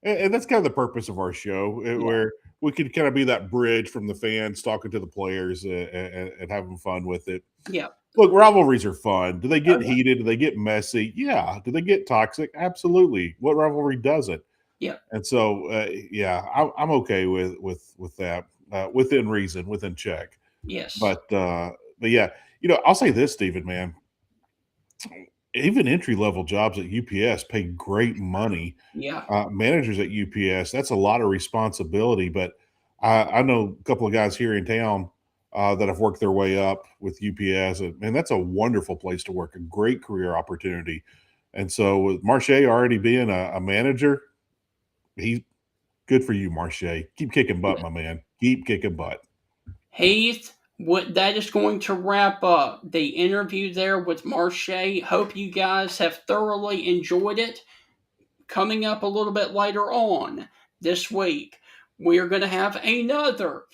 and that's kind of the purpose of our show, where we can kind of be that bridge from the fans talking to the players and having fun with it. Yeah. Look, rivalries are fun. Do they get heated? Do they get messy? Yeah. Do they get toxic? Absolutely. What rivalry doesn't? Yeah. And so, I'm okay with that within reason, within check. Yes. But yeah, I'll say this, Stephen, man. Even entry level jobs at UPS pay great money. Yeah. Managers at UPS, that's a lot of responsibility. But I know a couple of guys here in town that have worked their way up with UPS, and that's a wonderful place to work, a great career opportunity. And so, with Marshay already being a manager, he's good for you, Marshay. Keep kicking butt, my man. Keep kicking butt. Heath, that is going to wrap up the interview there with Marshay. Hope you guys have thoroughly enjoyed it. Coming up a little bit later on this week, we are going to have another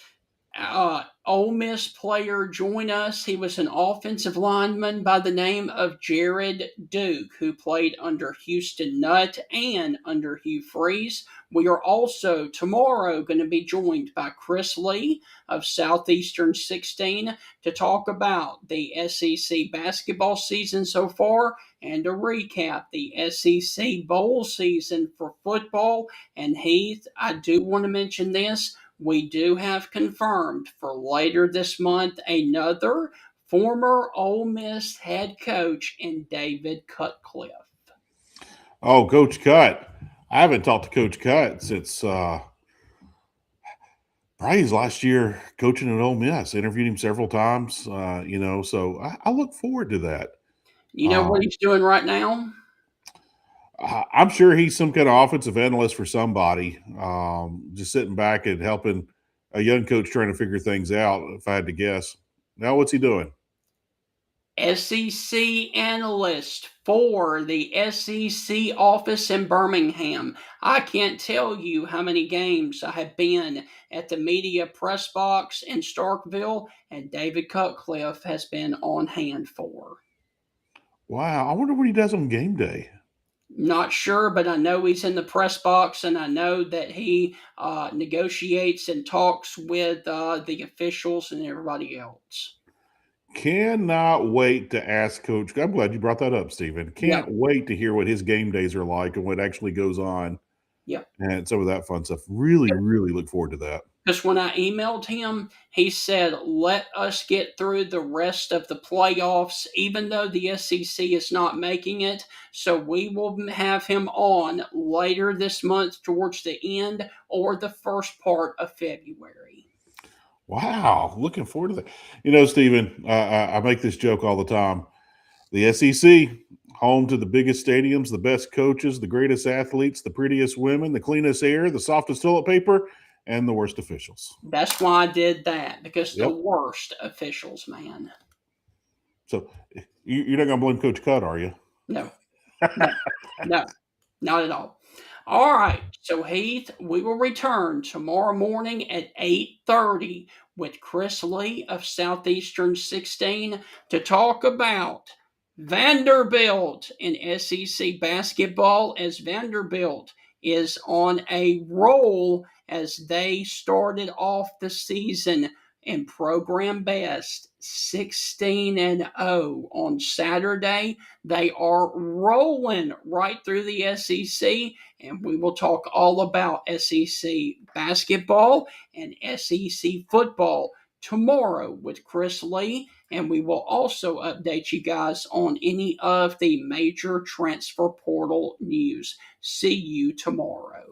Ole Miss player join us. He was an offensive lineman by the name of Jared Duke, who played under Houston Nutt and under Hugh Freeze. We are also tomorrow going to be joined by Chris Lee of Southeastern 16 to talk about the SEC basketball season so far and to recap the SEC bowl season for football. And Heath, I do want to mention this. We do have confirmed for later this month another former Ole Miss head coach in David Cutcliffe. Oh, Coach Cut. I haven't talked to Coach Cut since probably his last year coaching at Ole Miss. I interviewed him several times, so I look forward to that. You know what he's doing right now? I'm sure he's some kind of offensive analyst for somebody, just sitting back and helping a young coach trying to figure things out, if I had to guess. Now, what's he doing? SEC analyst for the SEC office in Birmingham. I can't tell you how many games I have been at the media press box in Starkville, and David Cutcliffe has been on hand for. Wow. I wonder what he does on game day. Not sure, but I know he's in the press box, and I know that he negotiates and talks with the officials and everybody else. Cannot wait to ask Coach. I'm glad you brought that up, Stephen. Can't Yep, wait to hear what his game days are like and what actually goes on yep. and some of that fun stuff. Really, really look forward to that. Because when I emailed him, he said, let us get through the rest of the playoffs, even though the SEC is not making it. So we will have him on later this month, towards the end or the first part of February. Wow. Looking forward to that. You know, Stephen, I make this joke all the time. The SEC, home to the biggest stadiums, the best coaches, the greatest athletes, the prettiest women, the cleanest air, the softest toilet paper, and the worst officials. That's why I did that, because the Yep. worst officials, man. So you're not going to blame Coach Cutt, are you? No, no, no, not at all. All right, so Heath, we will return tomorrow morning at 8:30 with Chris Lee of Southeastern 16 to talk about Vanderbilt in SEC basketball, as Vanderbilt is on a roll as they started off the season in program best 16-0 on Saturday. They are rolling right through the SEC, and we will talk all about SEC basketball and SEC football tomorrow with Chris Lee, and we will also update you guys on any of the major transfer portal news. See you tomorrow.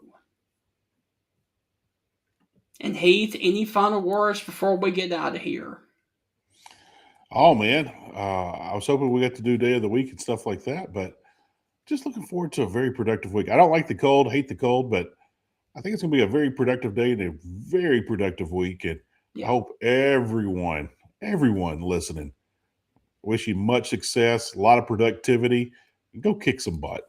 And Heath, any final words before we get out of here? Oh, man. I was hoping we got to do day of the week and stuff like that, but just looking forward to a very productive week. I don't like the cold, hate the cold, but I think it's going to be a very productive day and a very productive week. And I hope everyone listening, wish you much success, a lot of productivity, and go kick some butt.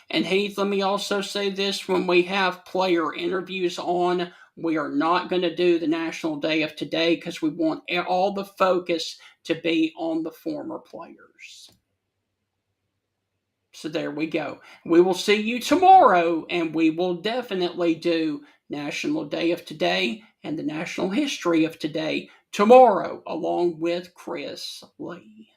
And Heath, let me also say this: when we have player interviews on, we are not going to do the National Day of Today because we want all the focus to be on the former players. So there we go. We will see you tomorrow, and we will definitely do National Day of Today and the National History of Today tomorrow, along with Chris Lee.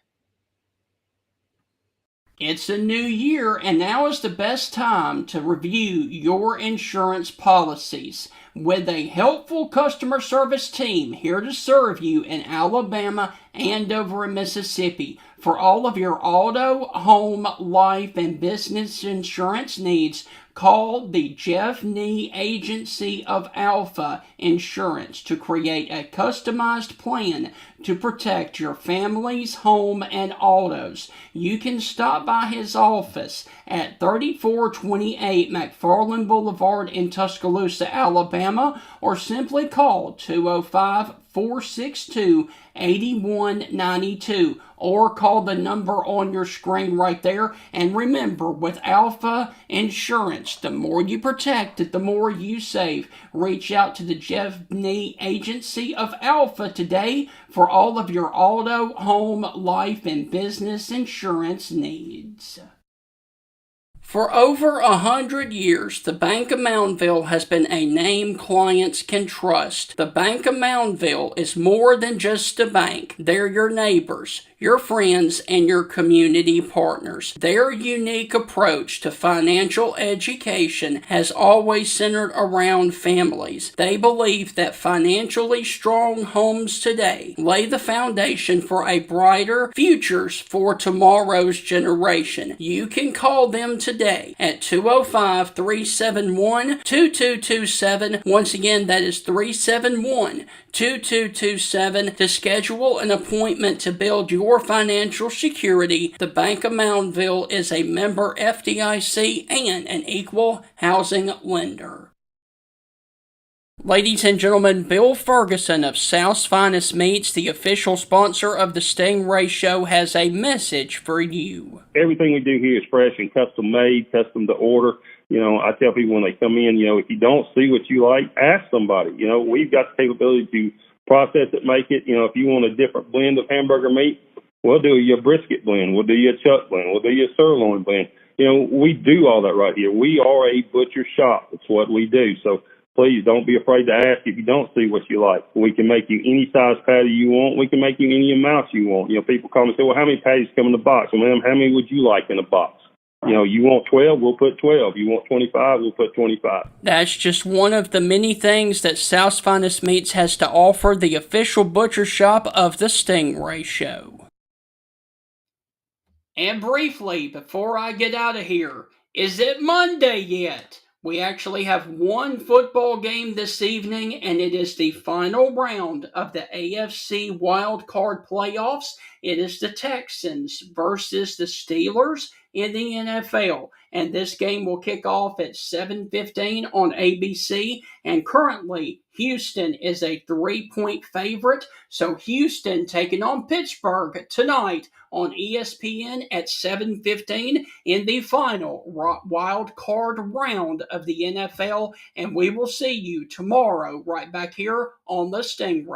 It's a new year, and now is the best time to review your insurance policies. With a helpful customer service team here to serve you in Alabama and over in Mississippi for all of your auto, home, life, and business insurance needs, call the Jeff Nee Agency of Alpha Insurance to create a customized plan to protect your family's home and autos. You can stop by his office at 3428 McFarland Boulevard in Tuscaloosa, Alabama, or simply call 205-462-8192, or call the number on your screen right there. And remember, with Alpha Insurance, the more you protect it, the more you save. Reach out to the Jeff Nee Agency of Alpha today for all of your auto, home, life, and business insurance needs. For over 100 years, the Bank of Moundville has been a name clients can trust. The Bank of Moundville is more than just a bank. They're your neighbors, your friends, and your community partners. Their unique approach to financial education has always centered around families. They believe that financially strong homes today lay the foundation for a brighter futures for tomorrow's generation. You can call them today at 205-371-2227. Once again, that is 371-2227 to schedule an appointment to build your financial security. The Bank of Moundville is a member FDIC and an equal housing lender. Ladies and gentlemen, Bill Ferguson of South's Finest Meats, the official sponsor of the Stingray Show, has a message for you. Everything we do here is fresh and custom made, custom to order. You know, I tell people when they come in, you know, if you don't see what you like, ask somebody. You know, we've got the capability to process it, make it. You know, if you want a different blend of hamburger meat, We'll do your brisket blend. We'll do your chuck blend. We'll do your sirloin blend. We do all that right here. We are a butcher shop. It's what we do. So please don't be afraid to ask if you don't see what you like. We can make you any size patty you want. We can make you any amount you want. People call me and say, well, how many patties come in the box? Well, ma'am, how many would you like in a box? You want 12, we'll put 12. You want 25, we'll put 25. That's just one of the many things that South's Finest Meats has to offer, the official butcher shop of the Stingray Show. And briefly, before I get out of here, is it Monday yet? We actually have one football game this evening, and it is the final round of the AFC Wild Card Playoffs. It is the Texans versus the Steelers in the NFL. And this game will kick off at 7:15 on ABC. And currently, Houston is a 3-point favorite. So Houston taking on Pittsburgh tonight on ESPN at 7:15 in the final wild card round of the NFL. And we will see you tomorrow right back here on the Stingray.